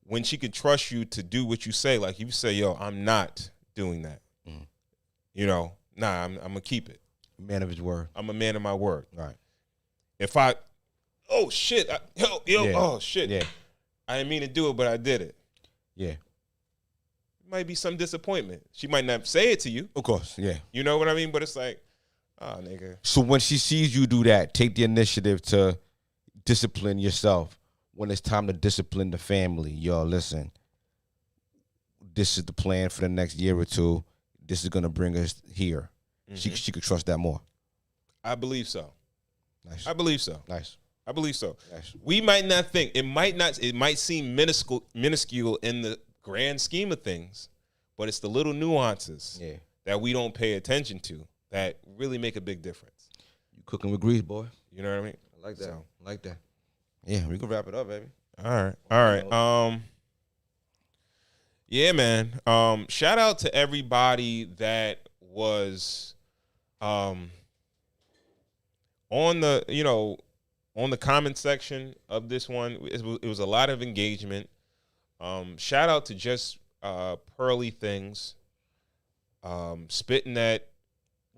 when she can trust you to do what you say, like you say, yo, I'm not doing that. You know, nah, I'm gonna keep it. Man of his word. I'm a man of my word. Right. If oh shit, oh shit. Yeah. I didn't mean to do it, but I did it. Yeah. It might be some disappointment. She might not say it to you. Of course, yeah. You know what I mean? But it's like, oh, nigga. So when she sees you do that, take the initiative to discipline yourself, when it's time to discipline the family. Yo, listen, this is the plan for the next year or two. This is gonna bring us here. She could trust that more. I believe so. Nice. I believe so. Nice. I believe so. Nice. We might not think it might seem minuscule in the grand scheme of things, but it's the little nuances that we don't pay attention to that really make a big difference. You cooking with grease, boy. You know what I mean? I like that. I like that. Yeah, we can wrap it up, baby. All right. Yeah, man. Shout out to everybody that was on the comment section of this one. It was a lot of engagement. Shout out to just Pearly Things. Spitting that,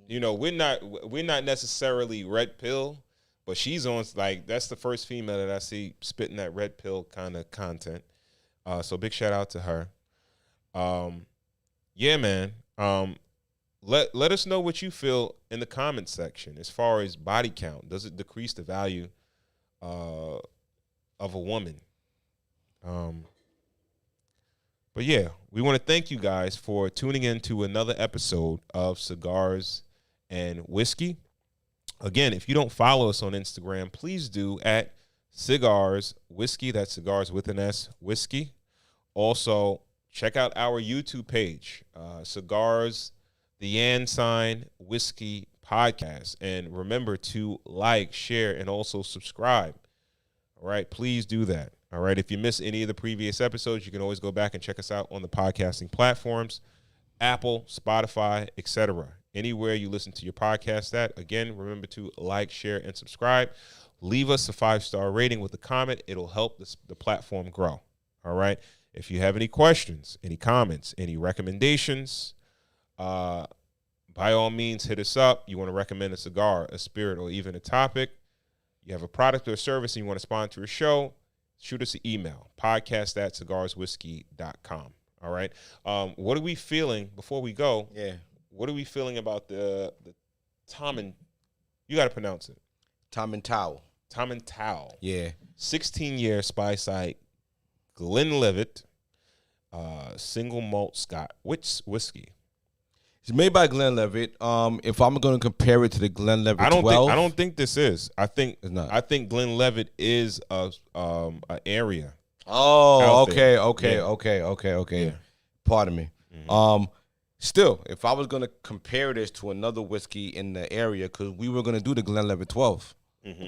we're not necessarily red pill, but she's on, like, that's the first female that I see spitting that red pill kind of content. So big shout out to her. Yeah, man. Let us know what you feel in the comment section as far as body count. Does it decrease the value of a woman? But yeah, we want to thank you guys for tuning in to another episode of Cigars and Whiskey. Again, if you don't follow us on Instagram, please do at Cigars Whiskey. That's Cigars with an S, Whiskey. Also, check out our YouTube page, Cigars, the & Whiskey Podcast. And remember to like, share, and also subscribe. All right, please do that. All right, if you missed any of the previous episodes, you can always go back and check us out on the podcasting platforms, Apple, Spotify, etc. Anywhere you listen to your podcast at. Again, remember to like, share, and subscribe. Leave us a 5-star rating with a comment. It'll help the platform grow. All right. If you have any questions, any comments, any recommendations, by all means, hit us up. You want to recommend a cigar, a spirit, or even a topic. You have a product or a service and you want to sponsor a show, shoot us an email, podcast@cigarswhiskey.com. All right. What are we feeling before we go? Yeah. What are we feeling about the Tom and, you got to pronounce it. Tom and Towel. Tom and Towel. Yeah. 16-year Speyside Glenlivet single malt Scotch whiskey. It's made by Glenlivet. If I'm going to compare it to the Glenlivet I 12, don't think this is. I think it's not. I think Glenlivet is a area. Oh, okay. Yeah. Pardon me. Mm-hmm. Still, if I was going to compare this to another whiskey in the area, because we were going to do the Glenlivet 12,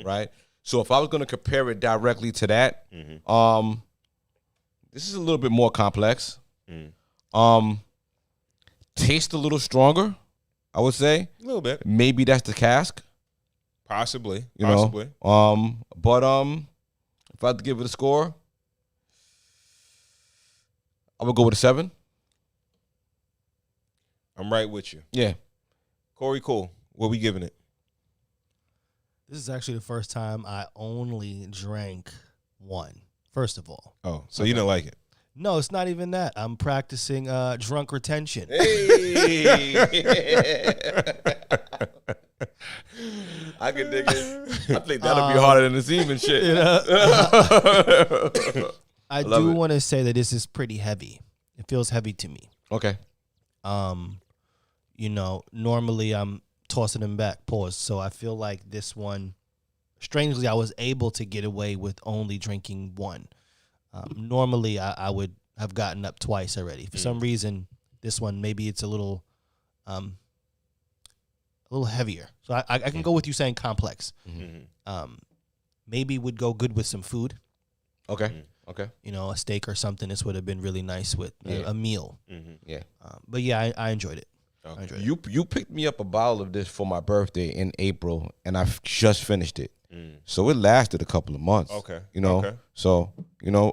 right? So if I was going to compare it directly to that, this is a little bit more complex. Taste a little stronger, I would say. A little bit. Maybe that's the cask. Possibly. You Possibly. know. But if I had to give it a score, I would go with a 7. I'm right with you. Yeah. Corey, cool. What we giving it? This is actually the first time I only drank one, first of all. Oh, so you didn't like it? No, it's not even that. I'm practicing drunk retention. Hey. I can dig it. I think that'll be harder than the semen shit. You know? I do want to say that this is pretty heavy. It feels heavy to me. Okay. Normally I'm tossing them back, pause. So I feel like this one, strangely, I was able to get away with only drinking one. Normally I would have gotten up twice already. For some reason, this one, maybe it's a little heavier. So I can go with you saying complex. Maybe would go good with some food. Okay. Okay. A steak or something. This would have been really nice with a meal. Yeah. But yeah, I enjoyed it. Okay. I enjoyed it. You picked me up a bottle of this for my birthday in April, and I just finished it. So it lasted a couple of months. Okay. Okay. So,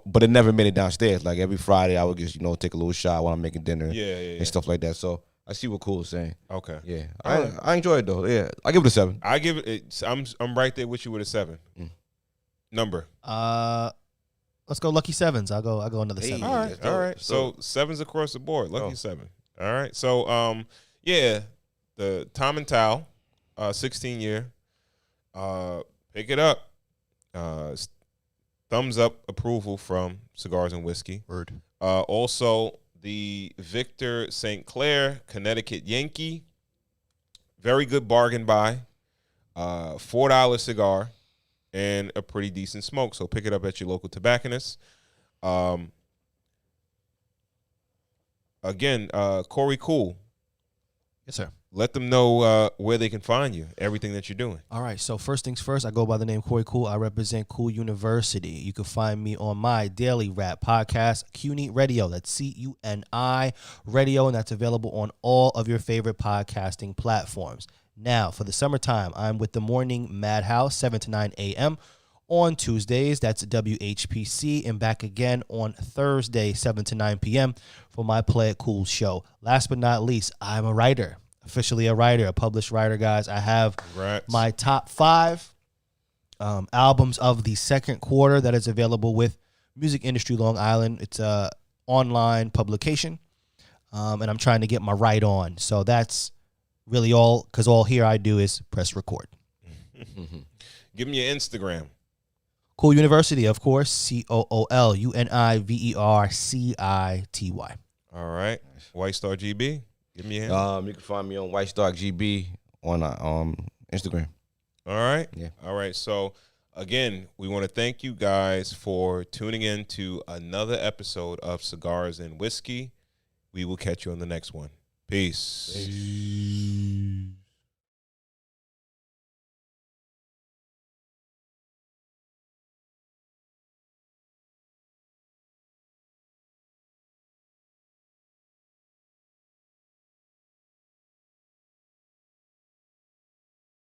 but it never made it downstairs. Like every Friday, I would just, take a little shot while I'm making dinner and stuff like that. So I see what Cool is saying. Okay. Yeah. I enjoy it though. Yeah. I give it a 7. I give it. I'm right there with you with a 7. Number. Let's go lucky 7s. I'll go another 7. All right. All right. So 7s across the board. Lucky 7. All right. So the Tom and Towel, 16-year. Pick it up. It's thumbs up approval from Cigars and Whiskey. Word. Also, the Victor St. Clair Connecticut Yankee. Very good bargain buy. $4 cigar and a pretty decent smoke. So pick it up at your local tobacconist. Again, Corey Cool. Yes, sir. Let them know where they can find you, everything that you're doing. All right, so first things first, I go by the name Corey Cool. I represent Cool University. You can find me on my daily rap podcast, CUNY Radio. That's CUNI Radio, and that's available on all of your favorite podcasting platforms. Now, for the summertime, I'm with the Morning Madhouse, 7 to 9 a.m. on Tuesdays. That's WHPC, and back again on Thursday, 7 to 9 p.m. for my Play It Cool show. Last but not least, I'm a writer. Officially a writer, a published writer, guys. I have my top 5 albums of the second quarter that is available with Music Industry Long Island. It's a online publication, and I'm trying to get my write on. So that's really all, because all here I do is press record. Give me your Instagram. Cool University, of course, COOLUNIVERCITY. All right. White Star GB. Give me a hand. You can find me on White Star GB on Instagram. All right. Yeah. All right. So, again, we want to thank you guys for tuning in to another episode of Cigars and Whiskey. We will catch you on the next one. Peace.